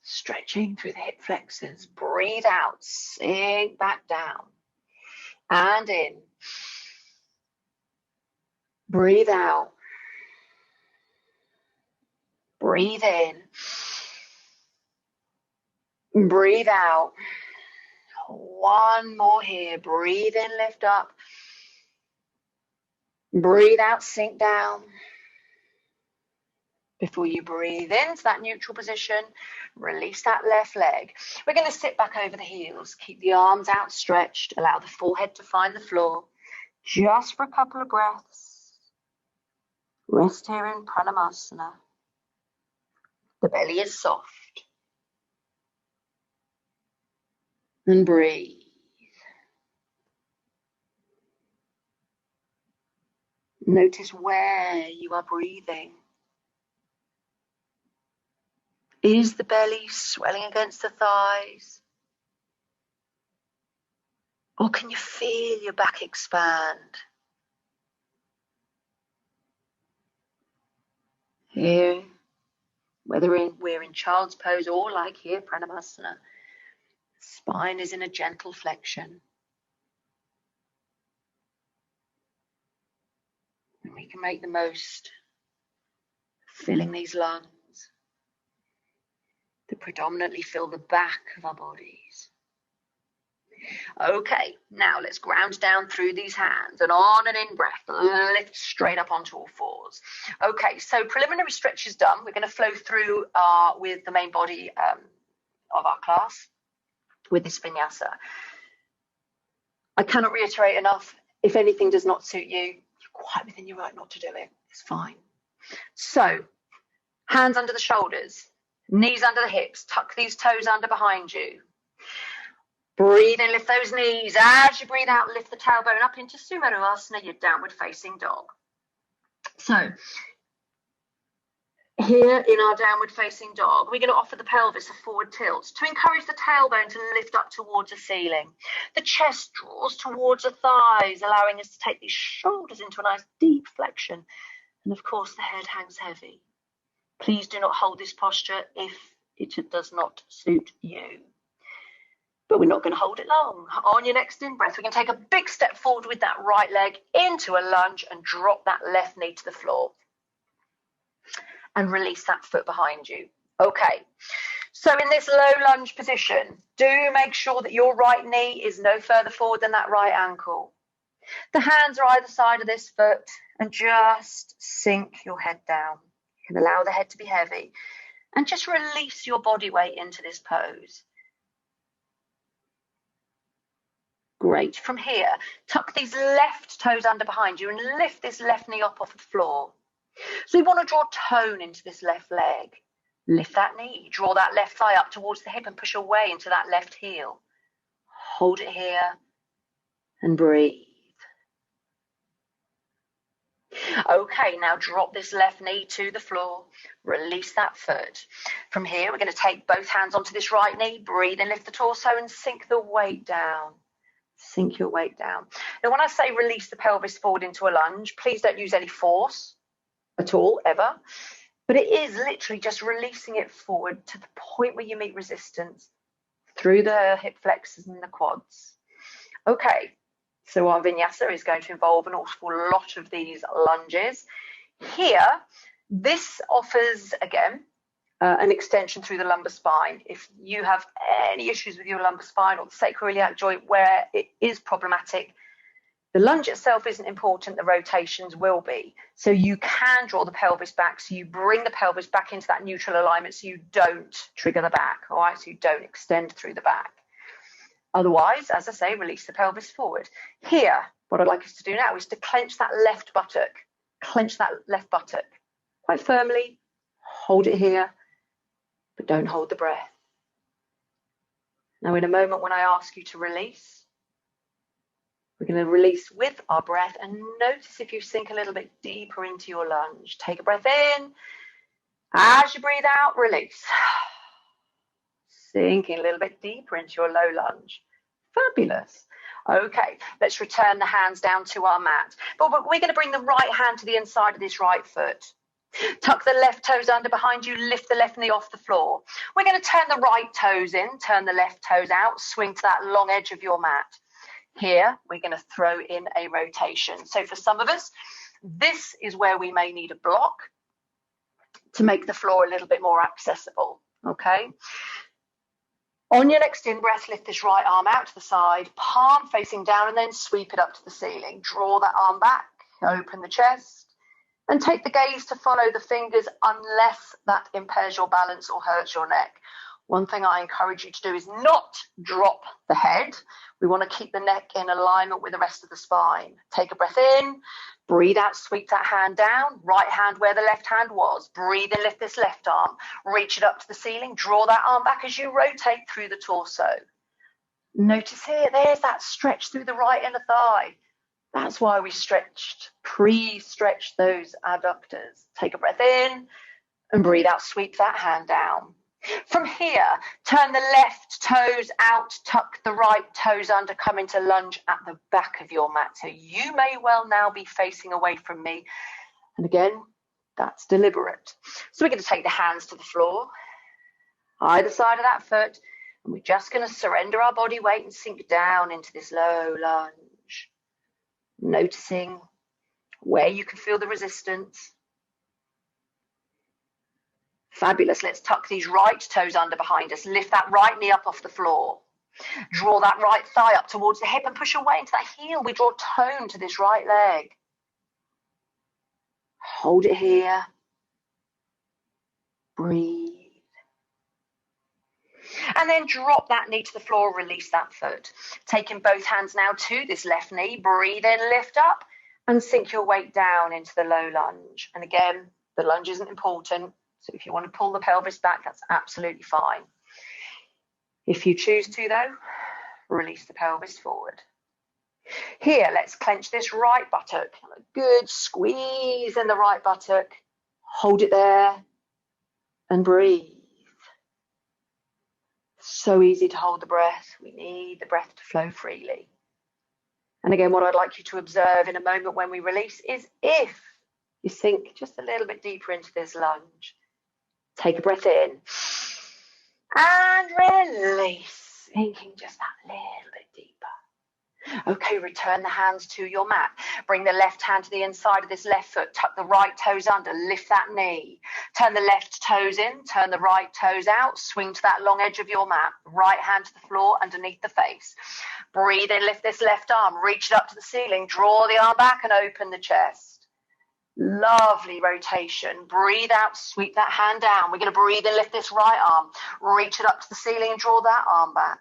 Stretching through the hip flexors. Breathe out, sink back down. And in. Breathe out. Breathe in. Breathe out. One more here. Breathe in, lift up. Breathe out, sink down. Before you breathe into that neutral position, release that left leg. We're going to sit back over the heels. Keep the arms outstretched. Allow the forehead to find the floor. Just for a couple of breaths. Rest here in Pranamasana. The belly is soft. And breathe. Notice where you are breathing. Is the belly swelling against the thighs? Or can you feel your back expand? Here, whether we're in child's pose or like here, Pranamasana, spine is in a gentle flexion. And we can make the most of filling these lungs that predominantly fill the back of our bodies. Okay, now let's ground down through these hands, and on an in-breath, lift straight up onto all fours. Okay, so preliminary stretch is done. We're going to flow through with the main body of our class with this vinyasa. I cannot reiterate enough, if anything does not suit you, you're quite within your right not to do it. It's fine. So, hands under the shoulders, knees under the hips, tuck these toes under behind you. Breathe in, lift those knees. As you breathe out, lift the tailbone up into Sumerasana, your downward facing dog. So, here in our downward facing dog, we're going to offer the pelvis a forward tilt to encourage the tailbone to lift up towards the ceiling. The chest draws towards the thighs, allowing us to take these shoulders into a nice deep flexion. And of course, the head hangs heavy. Please do not hold this posture if it does not suit you. But we're not going to hold it long. On your next in-breath, we can take a big step forward with that right leg into a lunge and drop that left knee to the floor. And release that foot behind you. Okay, so in this low lunge position, do make sure that your right knee is no further forward than that right ankle. The hands are either side of this foot, and just sink your head down. You can allow the head to be heavy, and just release your body weight into this pose. Great. From here, tuck these left toes under behind you and lift this left knee up off the floor. So we want to draw tone into this left leg. Lift that knee, draw that left thigh up towards the hip and push away into that left heel. Hold it here and breathe. Okay, now drop this left knee to the floor. Release that foot. From here, we're going to take both hands onto this right knee. Breathe and lift the torso and sink the weight down. Sink your weight down. Now, when I say release the pelvis forward into a lunge, please don't use any force at all, ever. But it is literally just releasing it forward to the point where you meet resistance through the hip flexors and the quads. Okay, so our vinyasa is going to involve an awful lot of these lunges. Here, this offers, again, an extension through the lumbar spine. If you have any issues with your lumbar spine or the sacroiliac joint where it is problematic, the lunge itself isn't important, the rotations will be. So you can draw the pelvis back, so you bring the pelvis back into that neutral alignment so you don't trigger the back, all right, so you don't extend through the back. Otherwise, as I say, release the pelvis forward. Here, what I'd like us to do now is to clench that left buttock. Clench that left buttock quite firmly, hold it here, but don't hold the breath. Now, in a moment when I ask you to release, we're going to release with our breath and notice if you sink a little bit deeper into your lunge. Take a breath in. As you breathe out, release. Sinking a little bit deeper into your low lunge. Fabulous. Okay, let's return the hands down to our mat. But we're going to bring the right hand to the inside of this right foot. Tuck the left toes under behind you, lift the left knee off the floor. We're going to turn the right toes in, turn the left toes out, swing to that long edge of your mat. Here, we're going to throw in a rotation. So for some of us, this is where we may need a block to make the floor a little bit more accessible, okay? On your next in-breath, lift this right arm out to the side, palm facing down, and then sweep it up to the ceiling. Draw that arm back, open the chest, and take the gaze to follow the fingers unless that impairs your balance or hurts your neck. One thing I encourage you to do is not drop the head. We want to keep the neck in alignment with the rest of the spine. Take a breath in, breathe out, sweep that hand down, right hand where the left hand was. Breathe in, lift this left arm, reach it up to the ceiling, draw that arm back as you rotate through the torso. Notice here, there's that stretch through the right inner thigh. That's why we pre-stretched those adductors. Take a breath in and breathe out, sweep that hand down. From here, turn the left toes out, tuck the right toes under, come into lunge at the back of your mat. So you may well now be facing away from me. And again, that's deliberate. So we're going to take the hands to the floor, either side of that foot, and we're just going to surrender our body weight and sink down into this low lunge. Noticing where you can feel the resistance. Fabulous. Let's tuck these right toes under behind us. Lift that right knee up off the floor. Draw that right thigh up towards the hip and push away into that heel. We draw tone to this right leg. Hold it here. Breathe. And then drop that knee to the floor, release that foot. Taking both hands now to this left knee, breathe in, lift up, and sink your weight down into the low lunge. And again, the lunge isn't important, so if you want to pull the pelvis back, that's absolutely fine. If you choose to though, release the pelvis forward. Here, let's clench this right buttock. A good squeeze in the right buttock. Hold it there and breathe. So easy to hold the breath. We need the breath to flow freely. And again, what I'd like you to observe in a moment when we release is if you sink just a little bit deeper into this lunge. Take a breath in and release, sinking just that little bit deeper. Okay, return the hands to your mat. Bring the left hand to the inside of this left foot. Tuck the right toes under. Lift that knee. Turn the left toes in. Turn the right toes out. Swing to that long edge of your mat. Right hand to the floor underneath the face. Breathe in. Lift this left arm. Reach it up to the ceiling. Draw the arm back and open the chest. Lovely rotation. Breathe out. Sweep that hand down. We're going to breathe in. Lift this right arm. Reach it up to the ceiling and draw that arm back.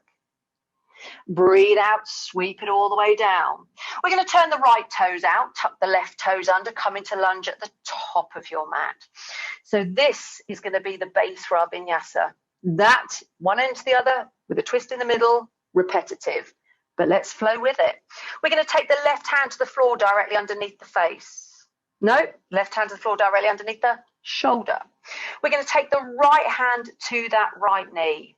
Breathe out, sweep it all the way down. We're going to turn the right toes out, tuck the left toes under, come into lunge at the top of your mat. So this is going to be the base for our vinyasa. That one end to the other with a twist in the middle, repetitive. But let's flow with it. We're going to take the left hand to the floor directly underneath the face. No, left hand to the floor directly underneath the shoulder. We're going to take the right hand to that right knee.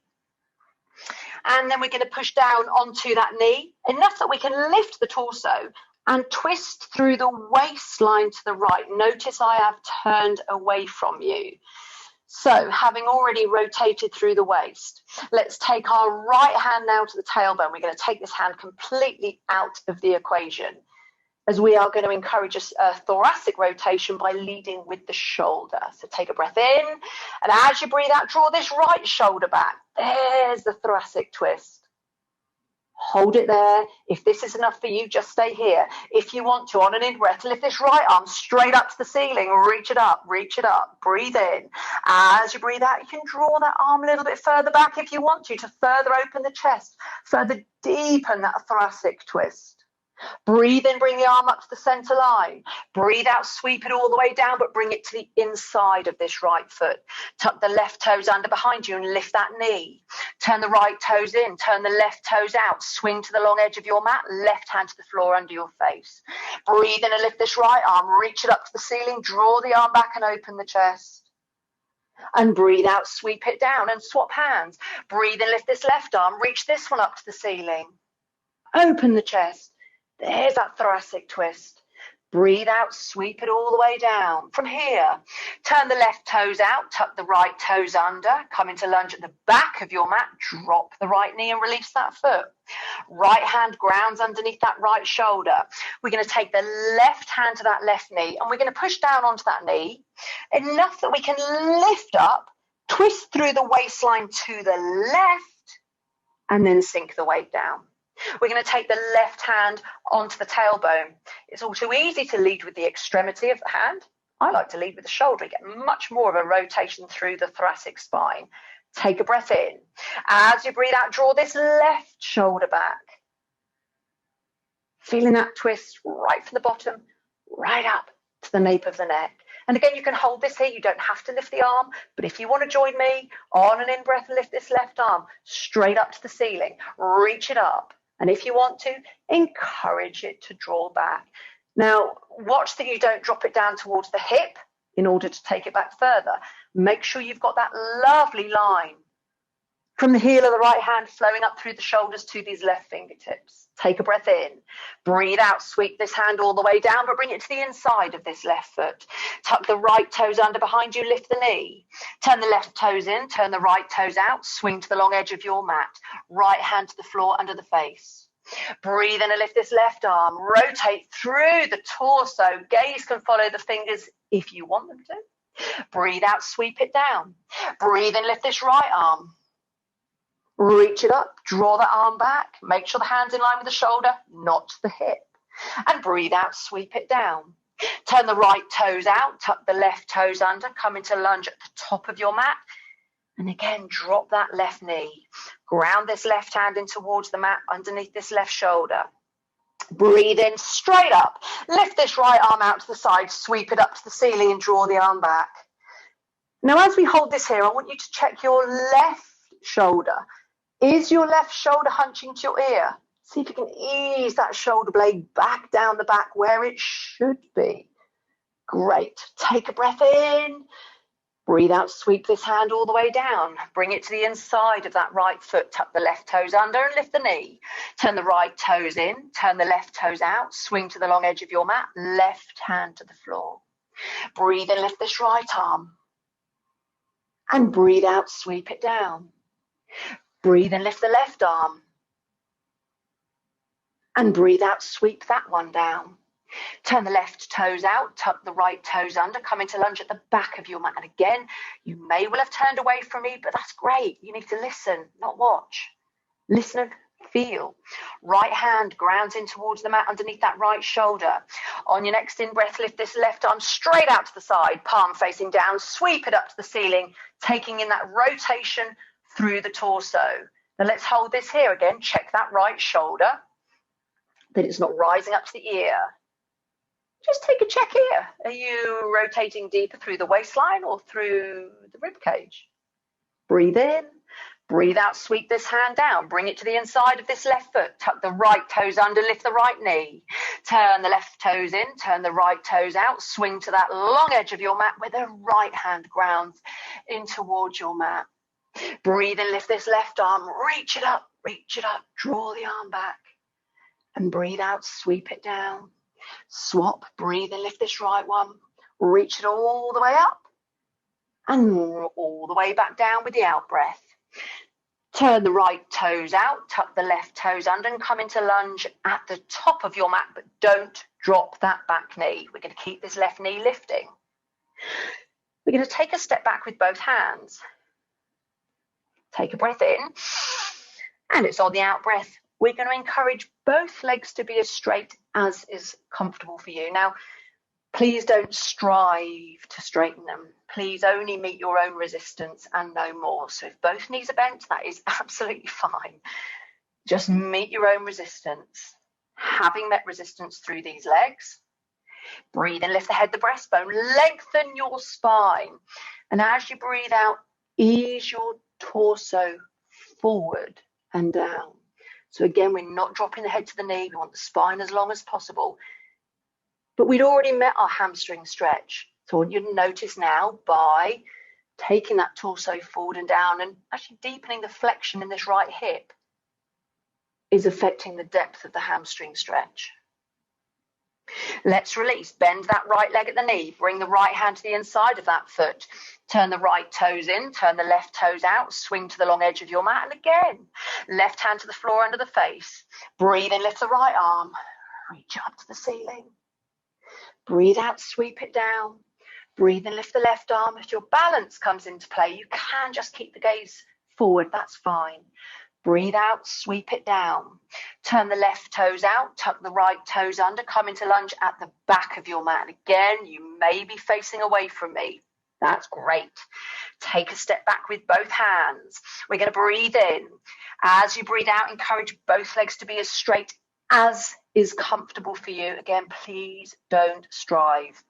And then we're going to push down onto that knee, enough that we can lift the torso and twist through the waistline to the right. Notice I have turned away from you. So having already rotated through the waist, let's take our right hand now to the tailbone. We're going to take this hand completely out of the equation, as we are going to encourage a thoracic rotation by leading with the shoulder. So take a breath in, and as you breathe out, draw this right shoulder back. There's the thoracic twist. Hold it there. If this is enough for you, just stay here. If you want to, on an in-breath, lift this right arm straight up to the ceiling. Reach it up, breathe in. As you breathe out, you can draw that arm a little bit further back if you want to further open the chest, further deepen that thoracic twist. Breathe in, bring the arm up to the center line. Breathe out, sweep it all the way down, but bring it to the inside of this right foot. Tuck the left toes under behind you and lift that knee. Turn the right toes in, turn the left toes out. Swing to the long edge of your mat, left hand to the floor under your face. Breathe in and lift this right arm, reach it up to the ceiling, draw the arm back and open the chest. And breathe out, sweep it down and swap hands. Breathe in, lift this left arm, reach this one up to the ceiling. Open the chest. There's that thoracic twist. Breathe out, sweep it all the way down. From here, turn the left toes out, tuck the right toes under, come into lunge at the back of your mat, drop the right knee and release that foot. Right hand grounds underneath that right shoulder. We're going to take the left hand to that left knee and we're going to push down onto that knee enough that we can lift up, twist through the waistline to the left, and then sink the weight down. We're going to take the left hand onto the tailbone. It's all too easy to lead with the extremity of the hand. I like to lead with the shoulder. You get much more of a rotation through the thoracic spine. Take a breath in. As you breathe out, draw this left shoulder back. Feeling that twist right from the bottom, right up to the nape of the neck. And again, you can hold this here. You don't have to lift the arm. But if you want to join me, on an in-breath, lift this left arm straight up to the ceiling. Reach it up. And if you want to, encourage it to draw back. Now, watch that you don't drop it down towards the hip in order to take it back further. Make sure you've got that lovely line from the heel of the right hand flowing up through the shoulders to these left fingertips. Take a breath in. Breathe out, sweep this hand all the way down, but bring it to the inside of this left foot. Tuck the right toes under behind you, lift the knee. Turn the left toes in, turn the right toes out, swing to the long edge of your mat. Right hand to the floor under the face. Breathe in and lift this left arm. Rotate through the torso. Gaze can follow the fingers if you want them to. Breathe out, sweep it down. Breathe in, lift this right arm. Reach it up, draw that arm back, make sure the hand's in line with the shoulder, not the hip. And breathe out, sweep it down. Turn the right toes out, tuck the left toes under, come into lunge at the top of your mat. And again, drop that left knee. Ground this left hand in towards the mat underneath this left shoulder. Breathe in, straight up. Lift this right arm out to the side, sweep it up to the ceiling and draw the arm back. Now, as we hold this here, I want you to check your left shoulder. Is your left shoulder hunching to your ear? See if you can ease that shoulder blade back down the back where it should be. Great. Take a breath in. Breathe out, sweep this hand all the way down. Bring it to the inside of that right foot. Tuck the left toes under and lift the knee. Turn the right toes in, turn the left toes out. Swing to the long edge of your mat. Left hand to the floor. Breathe in, lift this right arm. And breathe out, sweep it down. Breathe in, lift the left arm. And breathe out, sweep that one down. Turn the left toes out, tuck the right toes under, come into lunge at the back of your mat. And again, you may well have turned away from me, but that's great. You need to listen, not watch. Listen and feel. Right hand grounds in towards the mat underneath that right shoulder. On your next in-breath, lift this left arm straight out to the side, palm facing down, sweep it up to the ceiling, taking in that rotation through the torso. Now let's hold this here again. Check that right shoulder, that it's not rising up to the ear. Just take a check here. Are you rotating deeper through the waistline or through the rib cage? Breathe in, breathe out, sweep this hand down, bring it to the inside of this left foot, tuck the right toes under, lift the right knee, turn the left toes in, turn the right toes out, swing to that long edge of your mat where the right hand grounds in towards your mat. Breathe in, lift this left arm, reach it up, draw the arm back, and breathe out, sweep it down. Swap, breathe and lift this right one, reach it all the way up and all the way back down with the out breath. Turn the right toes out, tuck the left toes under and come into lunge at the top of your mat, but don't drop that back knee. We're going to keep this left knee lifting. We're going to take a step back with both hands. Take a breath in and it's on the out breath. We're going to encourage both legs to be as straight as is comfortable for you. Now, please don't strive to straighten them. Please only meet your own resistance and no more. So if both knees are bent, that is absolutely fine. Just meet your own resistance. Having met resistance through these legs, breathe and lift the head, the breastbone, lengthen your spine. And as you breathe out, ease your torso forward and down. So again, we're not dropping the head to the knee. We want the spine as long as possible. But we'd already met our hamstring stretch. So I want you to notice now by taking that torso forward and down and actually deepening the flexion in this right hip is affecting the depth of the hamstring stretch. Let's release. Bend that right leg at the knee. Bring the right hand to the inside of that foot. Turn the right toes in. Turn the left toes out. Swing to the long edge of your mat. And again, left hand to the floor under the face. Breathe in, lift the right arm. Reach up to the ceiling. Breathe out, sweep it down. Breathe in, lift the left arm. If your balance comes into play, you can just keep the gaze forward. That's fine. Breathe out, sweep it down. Turn the left toes out, tuck the right toes under, come into lunge at the back of your mat. And again, you may be facing away from me. That's great. Take a step back with both hands. We're going to breathe in. As you breathe out, encourage both legs to be as straight as is comfortable for you. Again, please don't strive.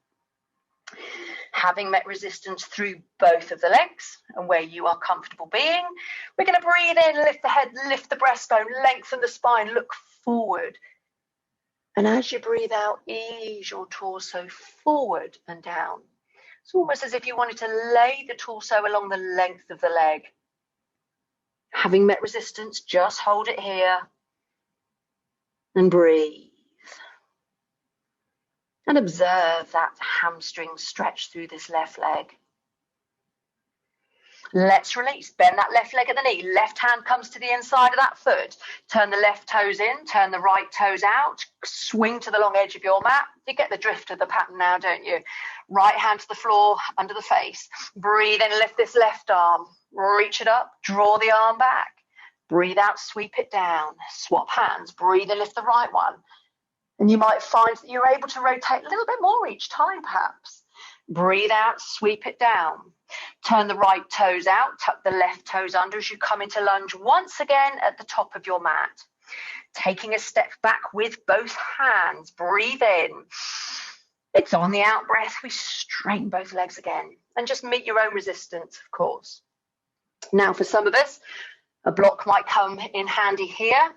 Having met resistance through both of the legs and where you are comfortable being, we're going to breathe in, lift the head, lift the breastbone, lengthen the spine, look forward. And as you breathe out, ease your torso forward and down. It's almost as if you wanted to lay the torso along the length of the leg. Having met resistance, just hold it here and breathe. And observe that hamstring stretch through this left leg. Let's release. Bend that left leg at the knee. Left hand comes to the inside of that foot. Turn the left toes in. Turn the right toes out. Swing to the long edge of your mat. You get the drift of the pattern now, don't you? Right hand to the floor, under the face. Breathe in, lift this left arm. Reach it up. Draw the arm back. Breathe out, sweep it down. Swap hands, breathe and lift the right one. And you might find that you're able to rotate a little bit more each time, perhaps. Breathe out, sweep it down. Turn the right toes out, tuck the left toes under as you come into lunge once again at the top of your mat. Taking a step back with both hands, breathe in. It's on the out breath, we straighten both legs again and just meet your own resistance, of course. Now, for some of us, a block might come in handy here,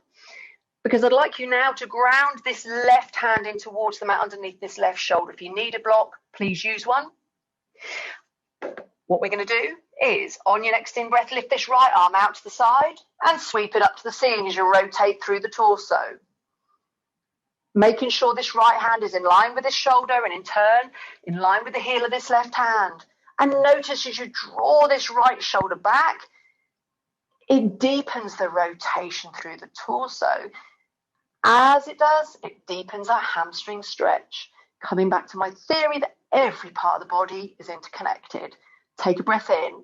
because I'd like you now to ground this left hand in towards the mat underneath this left shoulder. If you need a block, please use one. What we're going to do is, on your next in-breath, lift this right arm out to the side and sweep it up to the ceiling as you rotate through the torso. Making sure this right hand is in line with this shoulder and in turn, in line with the heel of this left hand. And notice as you draw this right shoulder back, it deepens the rotation through the torso. As it does, it deepens our hamstring stretch. Coming back to my theory that every part of the body is interconnected. Take a breath in.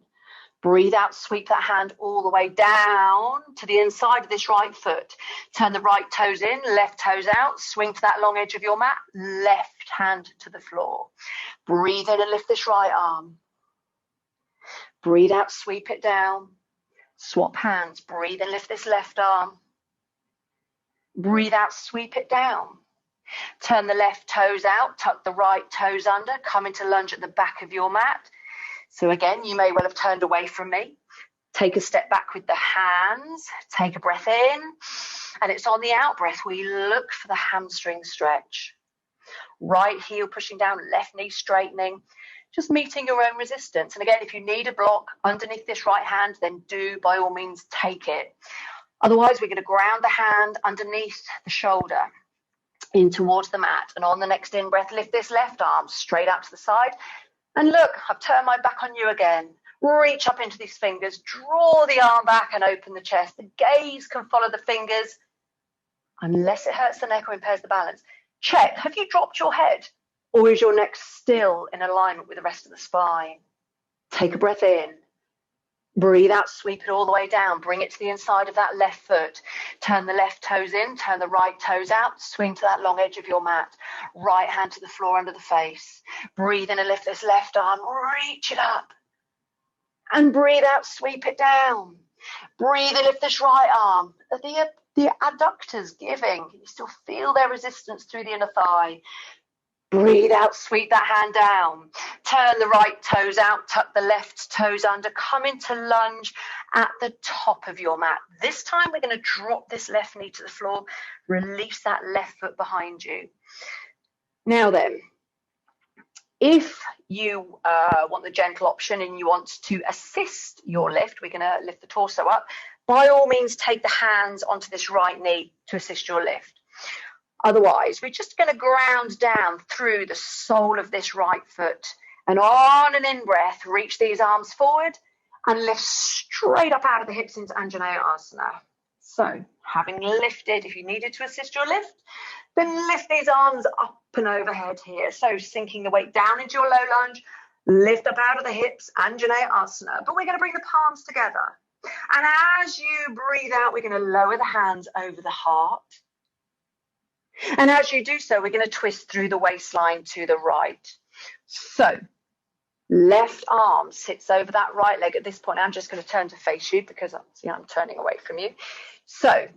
Breathe out, sweep that hand all the way down to the inside of this right foot. Turn the right toes in, left toes out. Swing to that long edge of your mat. Left hand to the floor. Breathe in and lift this right arm. Breathe out, sweep it down. Swap hands. Breathe and lift this left arm. Breathe out, sweep it down. Turn the left toes out, tuck the right toes under, come into lunge at the back of your mat. So again, you may well have turned away from me. Take a step back with the hands, take a breath in, and it's on the out breath we look for the hamstring stretch. Right heel pushing down, left knee straightening, just meeting your own resistance. And again, if you need a block underneath this right hand, then do by all means take it. Otherwise, we're going to ground the hand underneath the shoulder in towards the mat. And on the next in-breath, lift this left arm straight out to the side. And look, I've turned my back on you again. Reach up into these fingers, draw the arm back and open the chest. The gaze can follow the fingers unless it hurts the neck or impairs the balance. Check, have you dropped your head? Or is your neck still in alignment with the rest of the spine? Take a breath in. Breathe out, sweep it all the way down. Bring it to the inside of that left foot. Turn the left toes in, turn the right toes out. Swing to that long edge of your mat. Right hand to the floor under the face. Breathe in and lift this left arm. Reach it up. And breathe out, sweep it down. Breathe and lift this right arm. The adductors giving. Can you still feel their resistance through the inner thigh? Breathe out, sweep that hand down. Turn the right toes out, tuck the left toes under, come into lunge at the top of your mat. This time we're going to drop this left knee to the floor, release that left foot behind you. Now then, if you want the gentle option and you want to assist your lift, we're going to lift the torso up. By all means, take the hands onto this right knee to assist your lift. Otherwise, we're just going to ground down through the sole of this right foot. And on an in-breath, reach these arms forward and lift straight up out of the hips into Anjaneyasana Asana. So, having lifted, if you needed to assist your lift, then lift these arms up and overhead here. So, sinking the weight down into your low lunge, lift up out of the hips, Anjaneyasana Asana. But we're going to bring the palms together. And as you breathe out, we're going to lower the hands over the heart. And as you do so, we're going to twist through the waistline to the right. So, left arm sits over that right leg. At this point, I'm just going to turn to face you because I'm turning away from you. So,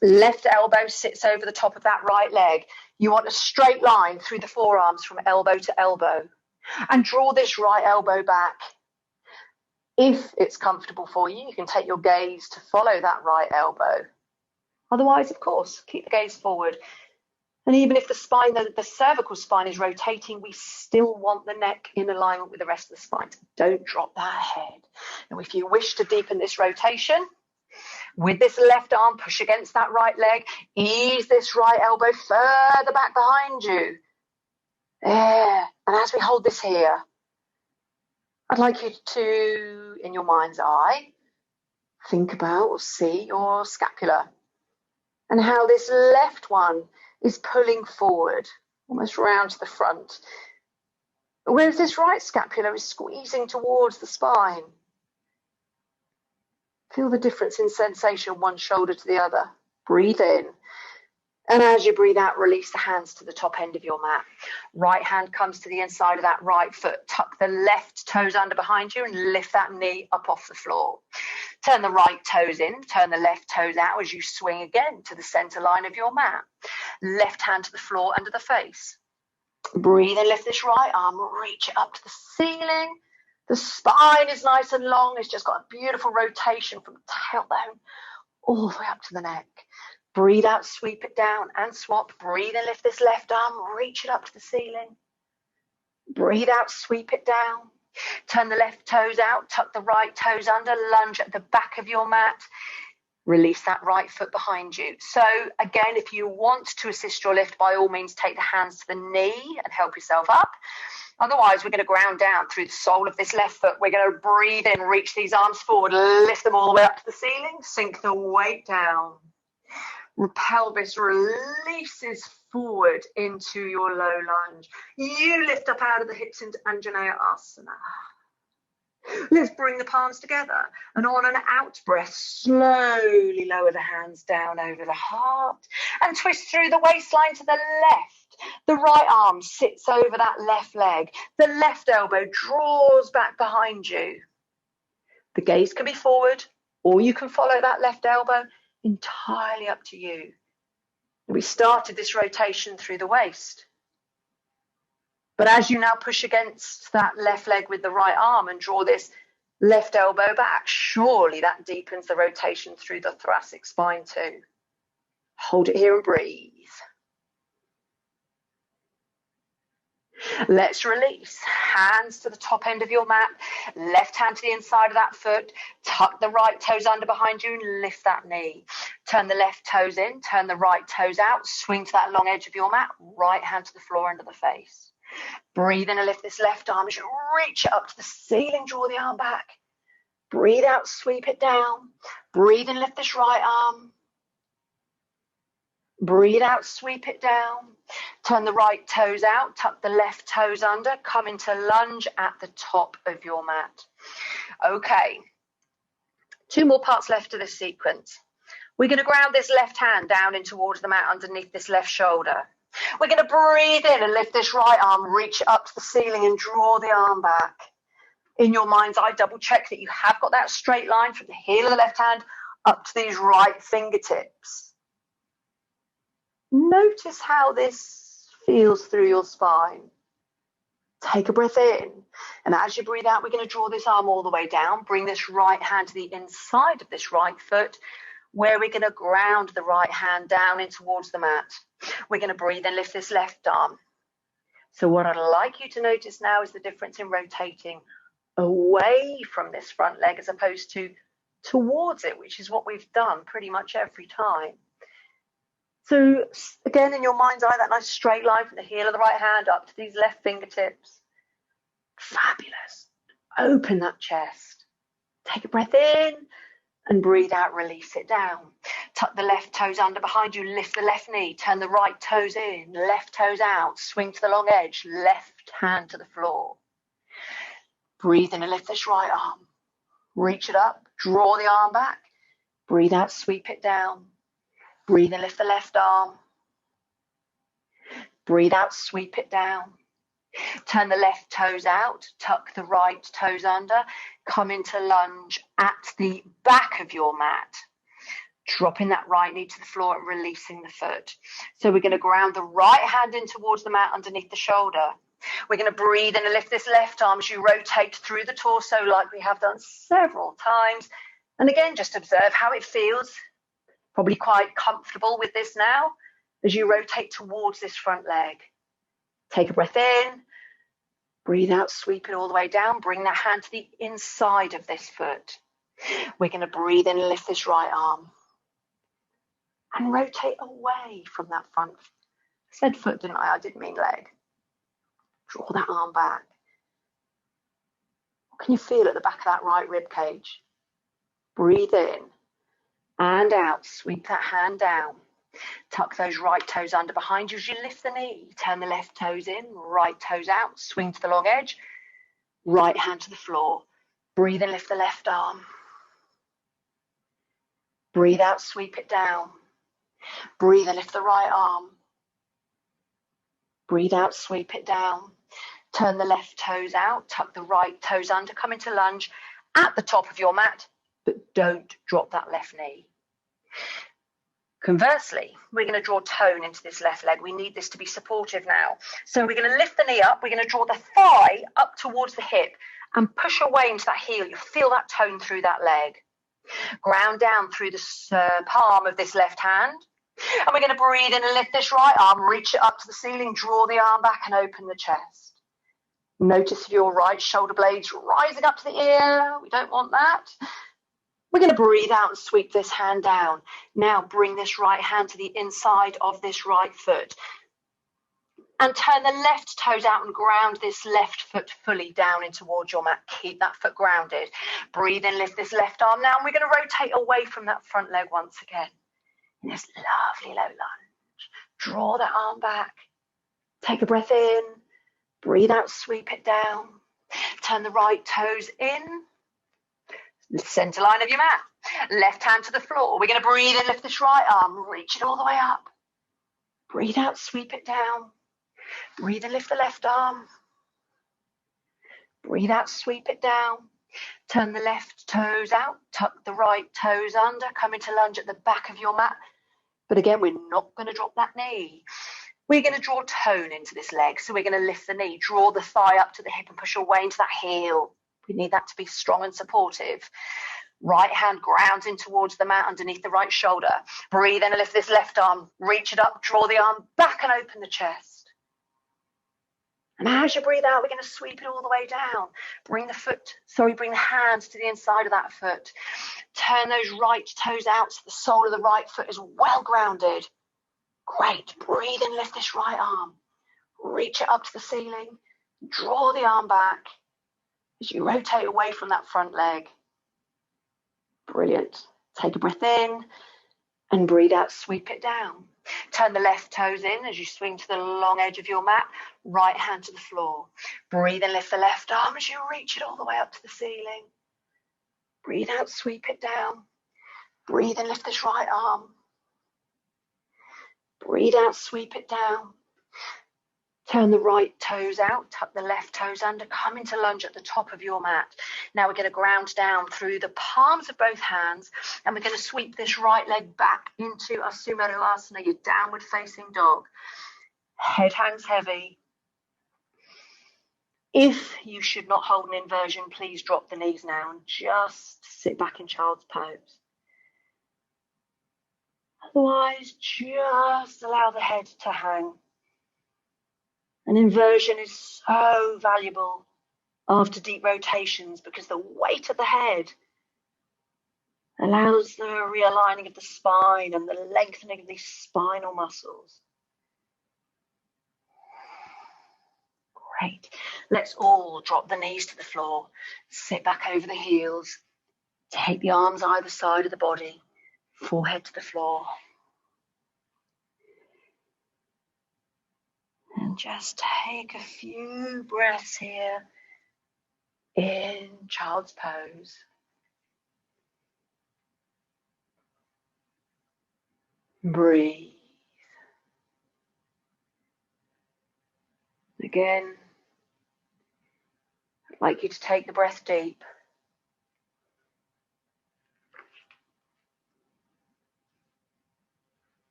left elbow sits over the top of that right leg. You want a straight line through the forearms from elbow to elbow. And draw this right elbow back. If it's comfortable for you, you can take your gaze to follow that right elbow. Otherwise, of course, keep the gaze forward. And even if the spine, the cervical spine is rotating, we still want the neck in alignment with the rest of the spine. So don't drop that head. Now, if you wish to deepen this rotation, with this left arm, push against that right leg, ease this right elbow further back behind you. There. And as we hold this here, I'd like you to, in your mind's eye, think about or see your scapula. And how this left one is pulling forward, almost round to the front. Whereas this right scapula is squeezing towards the spine. Feel the difference in sensation, one shoulder to the other. Breathe in. And as you breathe out, release the hands to the top end of your mat. Right hand comes to the inside of that right foot. Tuck the left toes under behind you and lift that knee up off the floor. Turn the right toes in, turn the left toes out as you swing again to the center line of your mat. Left hand to the floor under the face. Breathe and lift this right arm, reach it up to the ceiling. The spine is nice and long. It's just got a beautiful rotation from tailbone all the way up to the neck. Breathe out, sweep it down and swap. Breathe and lift this left arm, reach it up to the ceiling. Breathe out, sweep it down. Turn the left toes out, tuck the right toes under, lunge at the back of your mat. Release that right foot behind you. So again, if you want to assist your lift, by all means, take the hands to the knee and help yourself up. Otherwise, we're going to ground down through the sole of this left foot. We're going to breathe in, reach these arms forward, lift them all the way up to the ceiling, sink the weight down. Pelvis releases forward into your low lunge. You lift up out of the hips into Anjaneyasana. Let's bring the palms together, and on an out breath, slowly lower the hands down over the heart and twist through the waistline to the left. The right arm sits over that left leg. The left elbow draws back behind you. The gaze can be forward, or you can follow that left elbow, entirely up to you. We started this rotation through the waist. But as you now push against that left leg with the right arm and draw this left elbow back, surely that deepens the rotation through the thoracic spine too. Hold it here and breathe. Let's release. Hands to the top end of your mat. Left hand to the inside of that foot. Tuck the right toes under behind you and lift that knee. Turn the left toes in. Turn the right toes out. Swing to that long edge of your mat. Right hand to the floor under the face. Breathe in and lift this left arm as you reach it up to the ceiling. Draw the arm back. Breathe out, sweep it down. Breathe in, lift this right arm. Breathe out, sweep it down. Turn the right toes out, tuck the left toes under, come into lunge at the top of your mat. Okay, 2 more parts left of this sequence. We're going to ground this left hand down in towards the mat underneath this left shoulder. We're going to breathe in and lift this right arm, reach up to the ceiling and draw the arm back. In your mind's eye, double check that you have got that straight line from the heel of the left hand up to these right fingertips. Notice how this feels through your spine. Take a breath in, and as you breathe out, we're going to draw this arm all the way down. Bring this right hand to the inside of this right foot, where we're going to ground the right hand down in towards the mat. We're going to breathe and lift this left arm. So what I'd like you to notice now is the difference in rotating away from this front leg as opposed to towards it, which is what we've done pretty much every time. So again, in your mind's eye, that nice straight line from the heel of the right hand up to these left fingertips. Fabulous. Open that chest. Take a breath in and breathe out, release it down. Tuck the left toes under behind you, lift the left knee, turn the right toes in, left toes out, swing to the long edge, left hand to the floor. Breathe in and lift this right arm. Reach it up, draw the arm back. Breathe out, sweep it down. Breathe and lift the left arm. Breathe out, sweep it down. Turn the left toes out, tuck the right toes under, come into lunge at the back of your mat. Dropping that right knee to the floor and releasing the foot. So we're going to ground the right hand in towards the mat underneath the shoulder. We're going to breathe in and lift this left arm as you rotate through the torso like we have done several times. And again, just observe how it feels. Probably quite comfortable with this now as you rotate towards this front leg. Take a breath in, breathe out, sweep it all the way down. Bring that hand to the inside of this foot. We're going to breathe in and lift this right arm and rotate away from that front. I said foot, didn't I? I didn't mean leg. Draw that arm back. What can you feel at the back of that right rib cage? Breathe in and out. Sweep that hand down. Tuck those right toes under behind you as you lift the knee. Turn the left toes in, right toes out. Swing to the long edge. Right hand to the floor. Breathe and lift the left arm. Breathe out, sweep it down. Breathe and lift the right arm. Breathe out, sweep it down. Turn the left toes out, tuck the right toes under, come into lunge at the top of your mat, but don't drop that left knee. Conversely, we're going to draw tone into this left leg. We need this to be supportive now. So we're going to lift the knee up. We're going to draw the thigh up towards the hip and push away into that heel. You feel that tone through that leg. Ground down through the palm of this left hand. And we're going to breathe in and lift this right arm, reach it up to the ceiling, draw the arm back and open the chest. Notice your right shoulder blades rising up to the ear. We don't want that. We're going to breathe out and sweep this hand down. Now bring this right hand to the inside of this right foot. And turn the left toes out and ground this left foot fully down in towards your mat. Keep that foot grounded. Breathe in, lift this left arm now. And we're going to rotate away from that front leg once again. In this lovely low lunge. Draw that arm back. Take a breath in. Breathe out, sweep it down. Turn the right toes in. The center line of your mat. Left hand to the floor. We're going to breathe in, lift this right arm. Reach it all the way up. Breathe out, sweep it down. Breathe and lift the left arm. Breathe out, sweep it down. Turn the left toes out. Tuck the right toes under. Come into lunge at the back of your mat. But again, we're not going to drop that knee. We're going to draw tone into this leg. So we're going to lift the knee, draw the thigh up to the hip and push away into that heel. We need that to be strong and supportive. Right hand grounds in towards the mat underneath the right shoulder. Breathe in and lift this left arm. Reach it up, draw the arm back and open the chest. And as you breathe out, we're going to sweep it all the way down. Bring the hands to the inside of that foot. Turn those right toes out so the sole of the right foot is well grounded. Great. Breathe in, lift this right arm. Reach it up to the ceiling. Draw the arm back as you rotate away from that front leg. Brilliant. Take a breath in and breathe out, sweep it down. Turn the left toes in as you swing to the long edge of your mat. Right hand to the floor. Breathe and lift the left arm as you reach it all the way up to the ceiling. Breathe out, sweep it down. Breathe and lift this right arm. Breathe out, sweep it down. Turn the right toes out, tuck the left toes under, come into lunge at the top of your mat. Now we're going to ground down through the palms of both hands and we're going to sweep this right leg back into our Sumeru-asana, your downward facing dog. Head hangs heavy. If you should not hold an inversion, please drop the knees now and just sit back in child's pose. Otherwise, just allow the head to hang. An inversion is so valuable after deep rotations because the weight of the head allows the realigning of the spine and the lengthening of these spinal muscles. Great. Let's all drop the knees to the floor, sit back over the heels, take the arms either side of the body, forehead to the floor. And just take a few breaths here in child's pose. Breathe. Again, I'd like you to take the breath deep.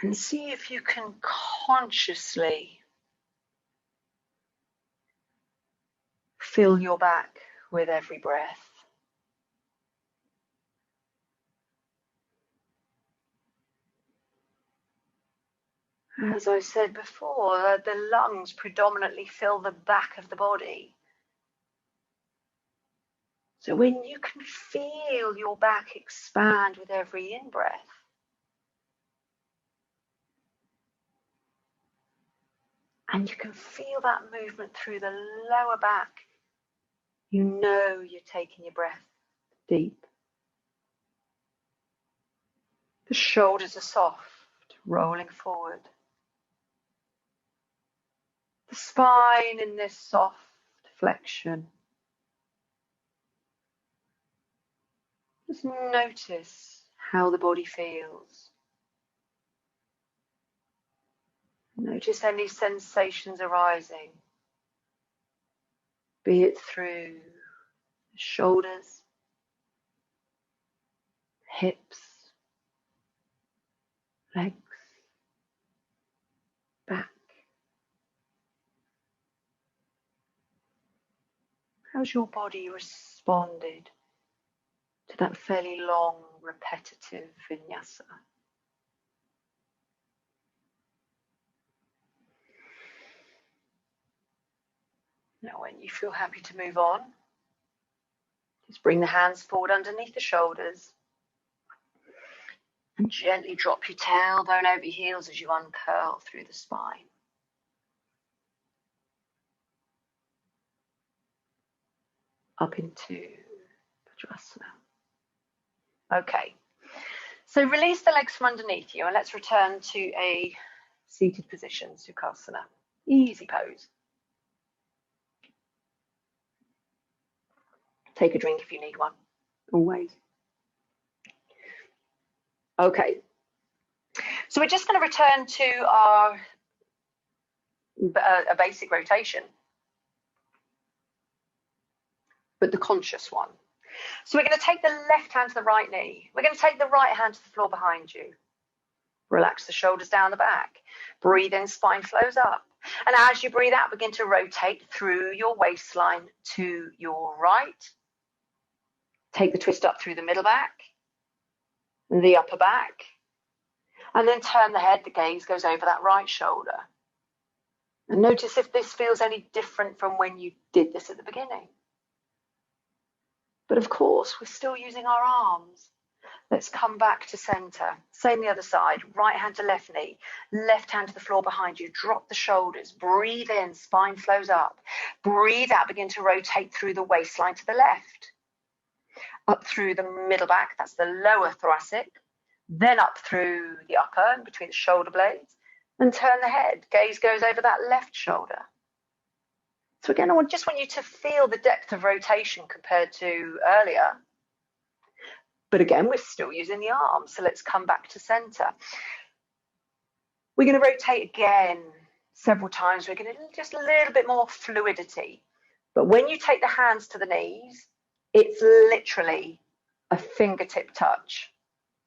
And see if you can consciously fill your back with every breath. As I said before, the lungs predominantly fill the back of the body. So when you can feel your back expand with every in-breath, and you can feel that movement through the lower back, you know you're taking your breath deep. The shoulders are soft, rolling forward. The spine in this soft flexion. Just notice how the body feels. Notice any sensations arising, be it through the shoulders, hips, legs, back. How's your body responded to that fairly long, repetitive vinyasa? Now, when you feel happy to move on, just bring the hands forward underneath the shoulders and gently drop your tailbone over your heels as you uncurl through the spine. Up into Vajrasana. Okay, so release the legs from underneath you and let's return to a seated position, Sukhasana. Easy pose. Take a drink if you need one, always. Okay, so we're just going to return to our a basic rotation, but the conscious one. So we're going to take the left hand to the right knee. We're going to take the right hand to the floor behind you. Relax the shoulders down the back. Breathe in, spine flows up. And as you breathe out, begin to rotate through your waistline to your right. Take the twist up through the middle back, the upper back, and then turn the head. The gaze goes over that right shoulder. And notice if this feels any different from when you did this at the beginning. But of course, we're still using our arms. Let's come back to center. Same the other side. Right hand to left knee. Left hand to the floor behind you. Drop the shoulders. Breathe in. Spine flows up. Breathe out. Begin to rotate through the waistline to the left. Up through the middle back. That's the lower thoracic. Then up through the upper in between the shoulder blades. And turn the head. Gaze goes over that left shoulder. So again, I just want you to feel the depth of rotation compared to earlier. But again, we're still using the arms. So let's come back to center. We're going to rotate again several times. We're going to do just a little bit more fluidity. But when you take the hands to the knees, it's literally a fingertip touch.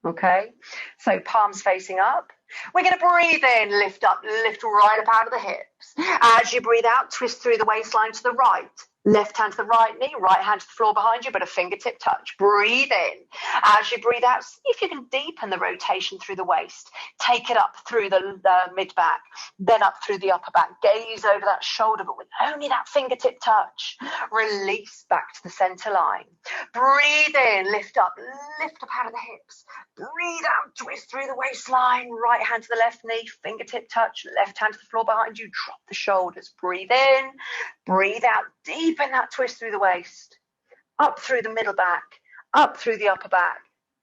Okay, so palms facing up. We're going to breathe in, lift up, lift right up out of the hips. As you breathe out, twist through the waistline to the right. Left hand to the right knee, right hand to the floor behind you, but a fingertip touch. Breathe in. As you breathe out, see if you can deepen the rotation through the waist. Take it up through the mid-back, then up through the upper back. Gaze over that shoulder, but with only that fingertip touch. Release back to the center line. Breathe in, lift up out of the hips. Breathe out, twist through the waistline. Right hand to the left knee, fingertip touch. Left hand to the floor behind you, drop the shoulders. Breathe in, breathe out, deepen that twist through the waist. Up through the middle back, up through the upper back.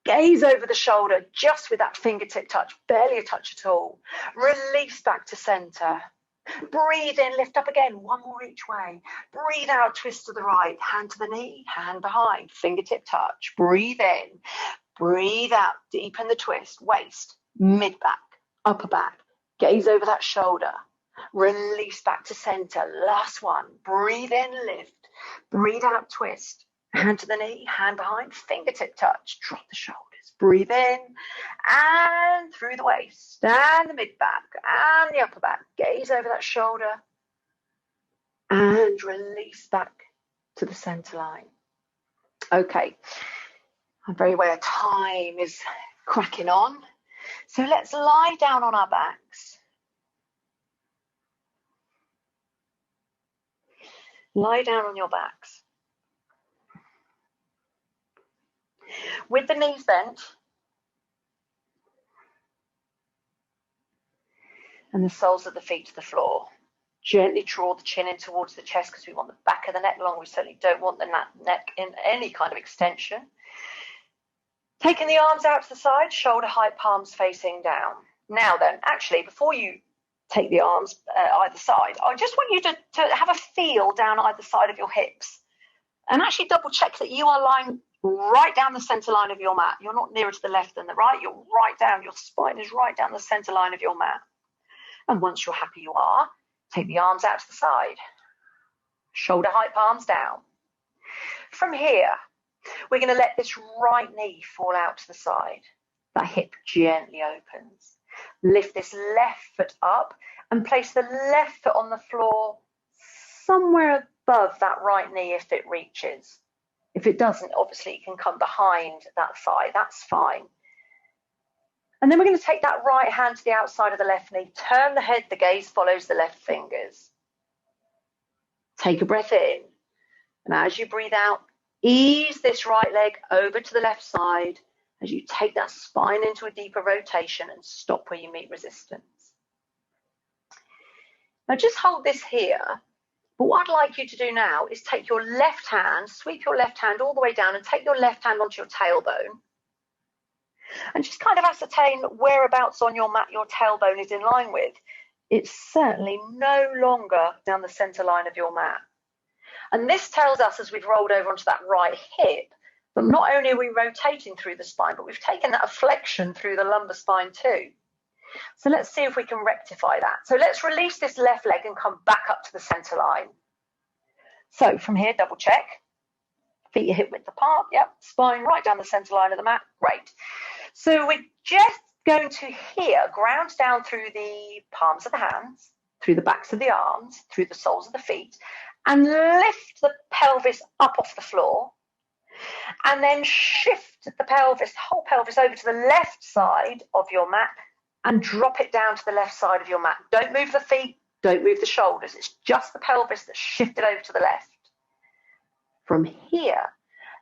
Gaze over the shoulder, just with that fingertip touch, barely a touch at all. Release back to center. Breathe in, lift up again, one more each way. Breathe out, twist to the right, hand to the knee, hand behind, fingertip touch. Breathe in, breathe out, deepen the twist, waist, mid back, upper back. Gaze over that shoulder. Release back to center. Last one. Breathe in, lift. Breathe out, twist. Hand to the knee, hand behind, fingertip touch. Drop the shoulders. Breathe in and through the waist and the mid back and the upper back. Gaze over that shoulder and release back to the center line. Okay, I'm very aware time is cracking on. So let's lie down on our backs. Lie down on your backs. With the knees bent and the soles of the feet to the floor. Gently draw the chin in towards the chest because we want the back of the neck long. We certainly don't want the neck in any kind of extension. Taking the arms out to the side, shoulder height, palms facing down. Now then, actually, before you take the arms either side, I just want you to have a feel down either side of your hips and actually double check that you are lying right down the center line of your mat. You're not nearer to the left than the right. You're right down. Your spine is right down the center line of your mat. And once you're happy you are, take the arms out to the side. Shoulder height palms down. From here, we're going to let this right knee fall out to the side. That hip gently opens. Lift this left foot up and place the left foot on the floor somewhere above that right knee if it reaches. If it doesn't, obviously it can come behind that thigh. That's fine. And then we're going to take that right hand to the outside of the left knee. Turn the head, the gaze follows the left fingers. Take a breath in. And as you breathe out, ease this right leg over to the left side as you take that spine into a deeper rotation and stop where you meet resistance. Now just hold this here, but what I'd like you to do now is take your left hand, sweep your left hand all the way down and take your left hand onto your tailbone and just kind of ascertain whereabouts on your mat your tailbone is in line with. It's certainly no longer down the center line of your mat. And this tells us, as we've rolled over onto that right hip, that not only are we rotating through the spine, but we've taken that flexion through the lumbar spine too. So let's see if we can rectify that. So let's release this left leg and come back up to the center line. So from here, double check. Feet are hip width apart. Yep. Spine right down the center line of the mat. Great. So we're just going to here ground down through the palms of the hands, through the backs of the arms, through the soles of the feet, and lift the pelvis up off the floor. And then shift the pelvis, the whole pelvis over to the left side of your mat and drop it down to the left side of your mat. Don't move the feet, don't move the shoulders. It's just the pelvis that's shifted over to the left. From here,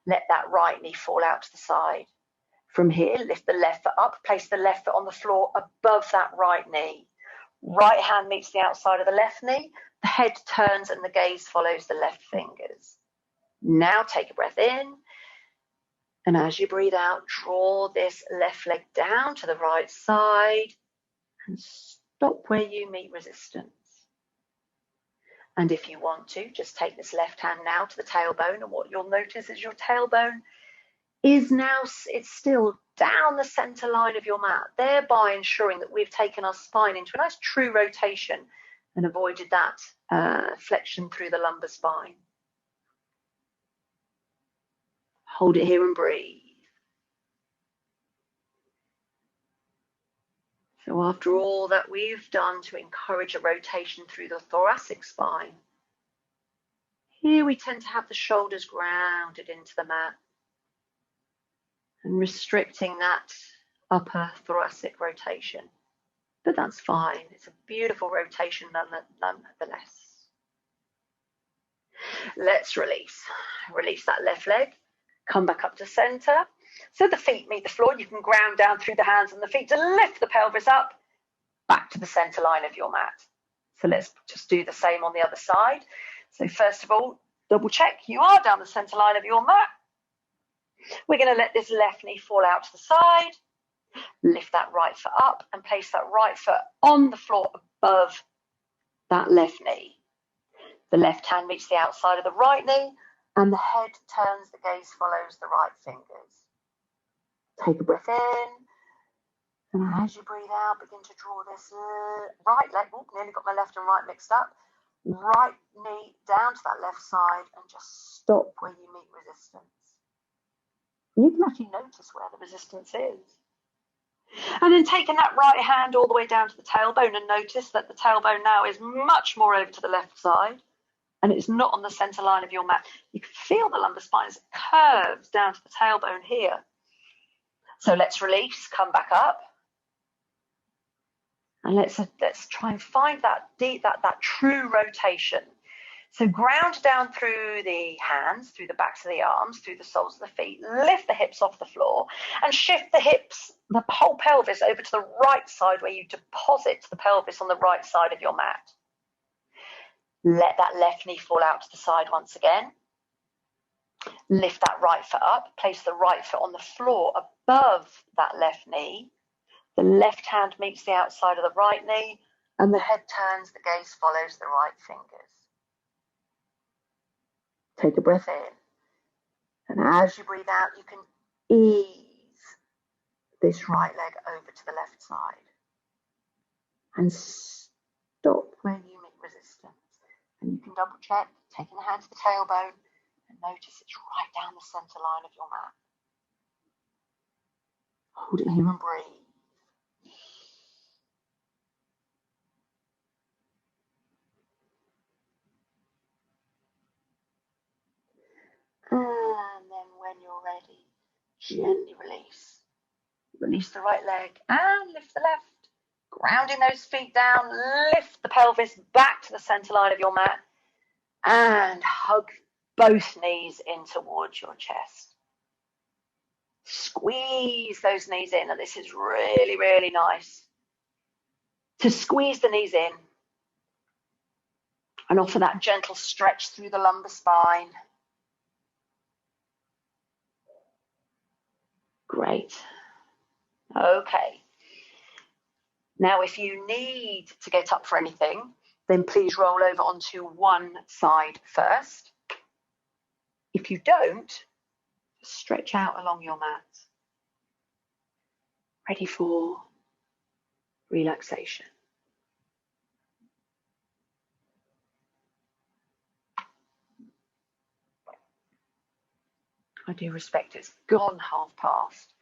let that right knee fall out to the side. From here, lift the left foot up, place the left foot on the floor above that right knee. Right hand meets the outside of the left knee. The head turns and the gaze follows the left fingers. Now take a breath in. And as you breathe out, draw this left leg down to the right side and stop where you meet resistance. And if you want to, just take this left hand now to the tailbone, and what you'll notice is your tailbone is now, it's still down the center line of your mat, thereby ensuring that we've taken our spine into a nice true rotation and avoided that flexion through the lumbar spine. Hold it here and breathe. So after all that we've done to encourage a rotation through the thoracic spine, here we tend to have the shoulders grounded into the mat and restricting that upper thoracic rotation. But that's fine. It's a beautiful rotation nonetheless. Let's release. Release that left leg. Come back up to center. So the feet meet the floor. You can ground down through the hands and the feet to lift the pelvis up back to the center line of your mat. So let's just do the same on the other side. So first of all, double check you are down the center line of your mat. We're going to let this left knee fall out to the side. Lift that right foot up and place that right foot on the floor above that left knee. The left hand meets the outside of the right knee and the head turns, the gaze follows the right fingers. Take a breath in, and as you breathe out, begin to draw this right leg, nearly got my left and right mixed up, right knee down to that left side and just stop where you meet resistance. You can actually notice where the resistance is. And then taking that right hand all the way down to the tailbone, and notice that the tailbone now is much more over to the left side and it's not on the center line of your mat. You can feel the lumbar spine as it curves down to the tailbone here. So let's release, come back up. And let's try and find that deep, that true rotation. So ground down through the hands, through the backs of the arms, through the soles of the feet, lift the hips off the floor and shift the hips, the whole pelvis over to the right side where you deposit the pelvis on the right side of your mat. Let that left knee fall out to the side once again. Lift that right foot up, place the right foot on the floor above that left knee. The left hand meets the outside of the right knee and the head turns, the gaze follows the right fingers. Take a breath in. And as you breathe out, you can ease this right leg over to the left side and stop when you meet resistance. And you can double check, taking the hand to the tailbone, and notice it's right down the center line of your mat. Hold it here and breathe. And then when you're ready, gently release. Release the right leg and lift the left. Grounding those feet down, lift the pelvis back to the center line of your mat and hug both knees in towards your chest. Squeeze those knees in, and this is really, really nice. To squeeze the knees in and offer that gentle stretch through the lumbar spine. Great. Okay. Now, if you need to get up for anything, then please roll over onto one side first. If you don't, stretch out along your mat. Ready for relaxation. I do respect it's gone past.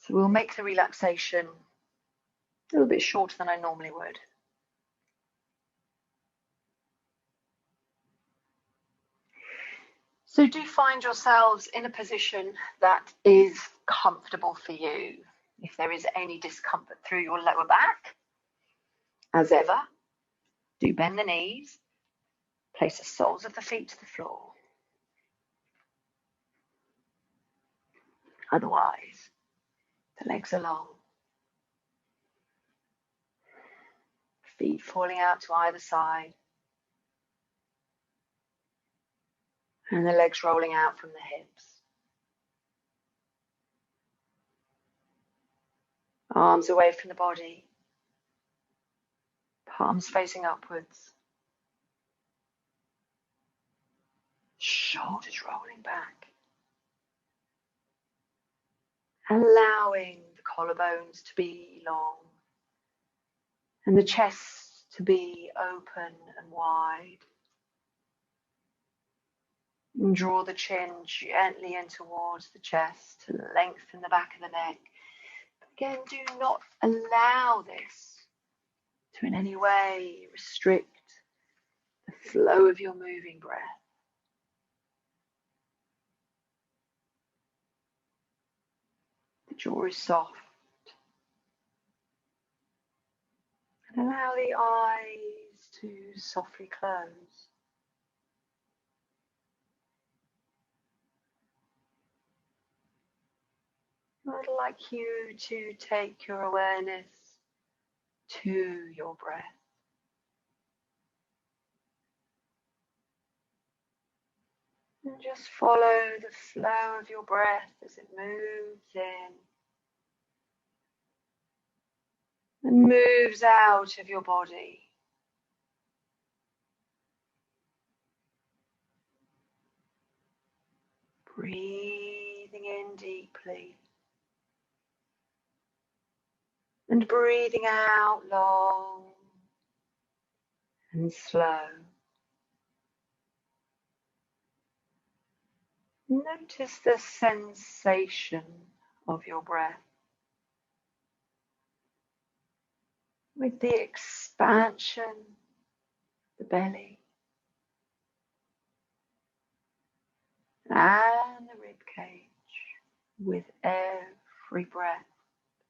So we'll make the relaxation a little bit shorter than I normally would. So do find yourselves in a position that is comfortable for you. If there is any discomfort through your lower back, as ever, do bend the knees, place the soles of the feet to the floor. Otherwise, the legs are long. Feet falling out to either side. And the legs rolling out from the hips. Arms away from the body. Palms facing upwards. Shoulders rolling back. Allowing the collarbones to be long. And the chest to be open and wide. And draw the chin gently in towards the chest to lengthen the back of the neck. But again, do not allow this to in any way restrict the flow of your moving breath. The jaw is soft. And allow the eyes to softly close. I'd like you to take your awareness to your breath. And just follow the flow of your breath as it moves in and moves out of your body. Breathing in deeply and breathing out long and slow. Notice the sensation of your breath with the expansion of the belly and the rib cage with every breath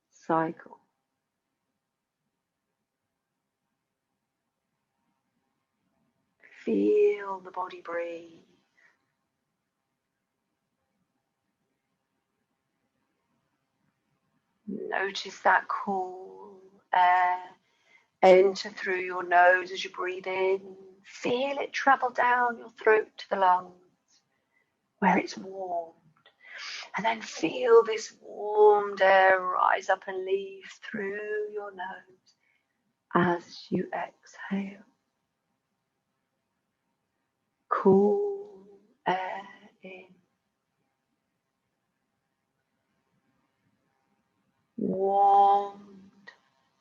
cycle. Feel the body breathe. Notice that cool air enter through your nose as you breathe in. Feel it travel down your throat to the lungs where it's warmed. And then feel this warmed air rise up and leave through your nose as you exhale. Cool air warmed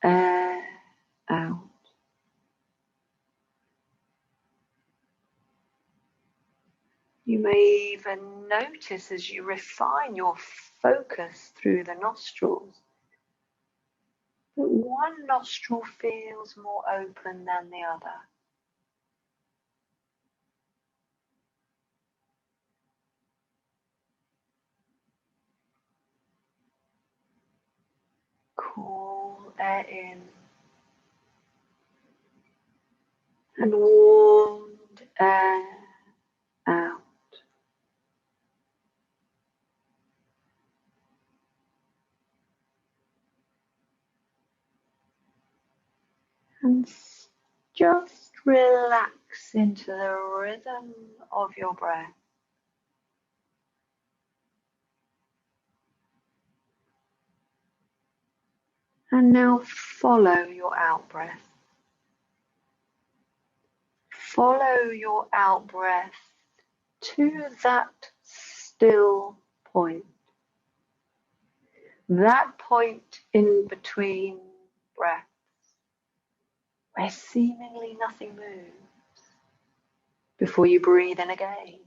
air out. You may even notice as you refine your focus through the nostrils that one nostril feels more open than the other. Cool air in and warmed air out. And just relax into the rhythm of your breath. And now follow your out-breath. Follow your out-breath to that still point. That point in between breaths where seemingly nothing moves before you breathe in again.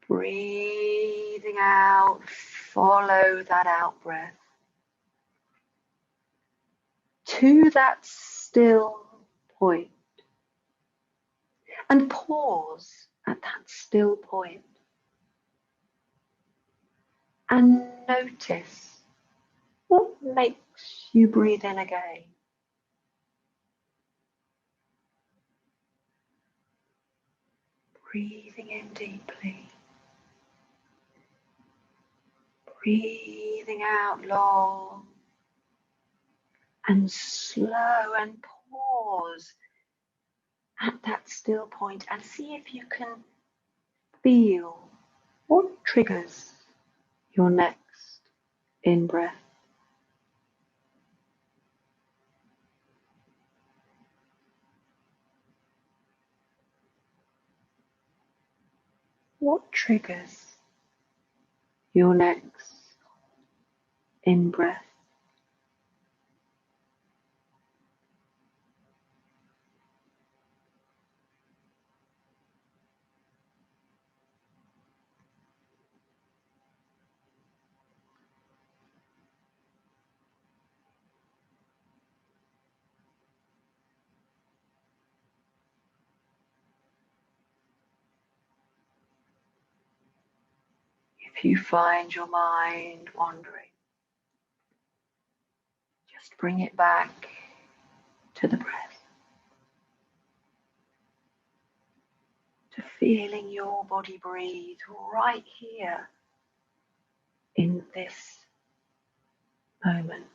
Breathing out, follow that out breath to that still point and pause at that still point and notice what makes you breathe in again. Breathing in deeply. Breathing out long and slow, and pause at that still point and see if you can feel what triggers your next in-breath. What triggers your next in-breath? If you find your mind wandering, just bring it back to the breath, to feeling your body breathe right here in this moment.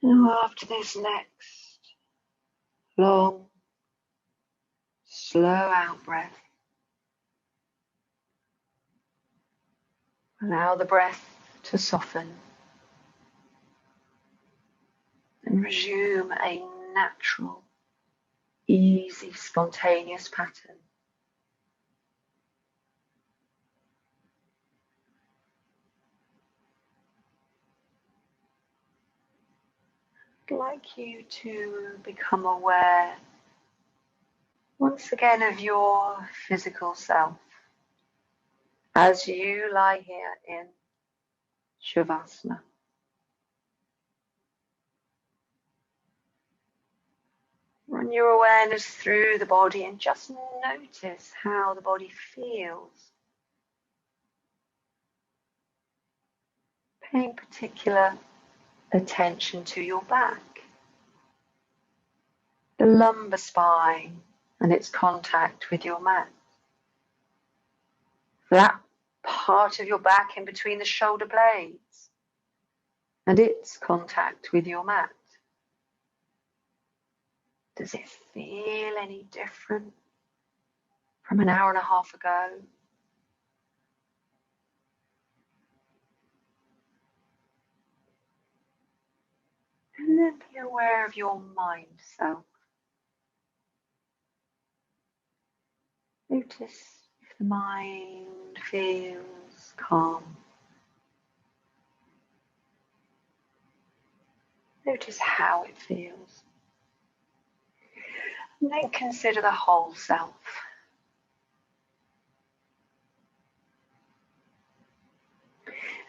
Now after this next long, slow out breath, allow the breath to soften and resume a natural, easy, spontaneous pattern. I'd like you to become aware once again of your physical self as you lie here in Shavasana. Run your awareness through the body and just notice how the body feels. Paying particular attention to your back, the lumbar spine and its contact with your mat. That part of your back in between the shoulder blades and its contact with your mat. Does it feel any different from an hour and a half ago? And then be aware of your mind self. Notice if the mind feels calm. Notice how it feels. And then consider the whole self.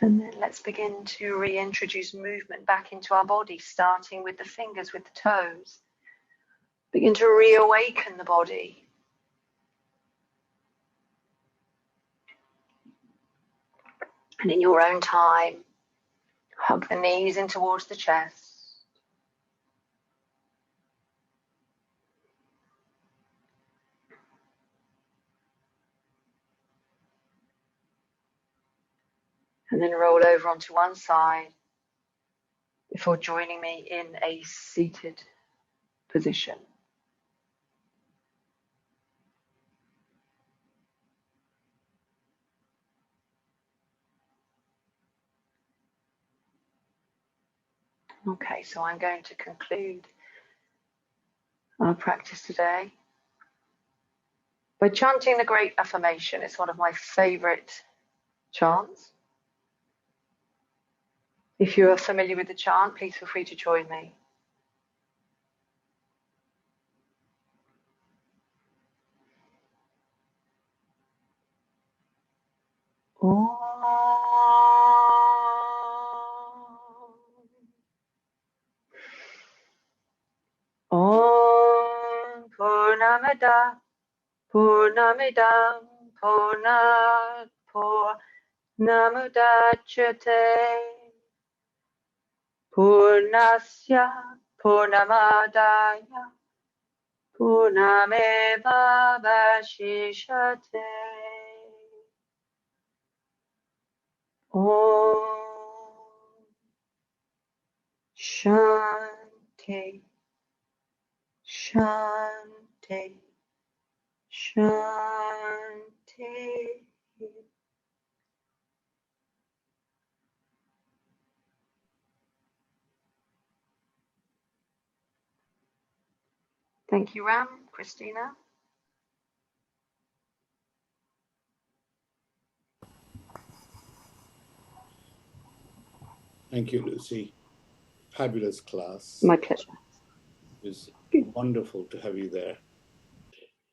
And then let's begin to reintroduce movement back into our body, starting with the fingers, with the toes. Begin to reawaken the body. And in your own time, hug the knees in towards the chest. And then roll over onto one side before joining me in a seated position. Okay, so I'm going to conclude our practice today by chanting the great affirmation. It's one of my favorite chants. If you are familiar with the chant, please feel free to join me. Om Purnamada Purnamidam Purnat Purnamudachyate Purnasya Purnamadaya Purnameva Vashishate. Om Shanti Shanti Shanti. Thank you, Ram. Christina. Thank you, Lucy. Fabulous class. My pleasure. It was wonderful to have you there.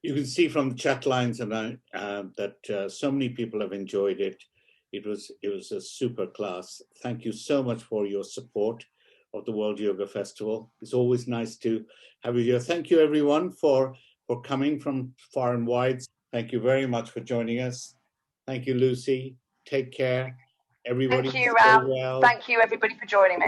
You can see from the chat lines that so many people have enjoyed it. It was a super class. Thank you so much for your support of the World Yoga Festival. It's always nice to have you here. Thank you, everyone, for coming from far and wide. Thank you very much for joining us. Thank you, Lucy. Take care. Everybody. Thank you, Ram. Well. Thank you, everybody, for joining me.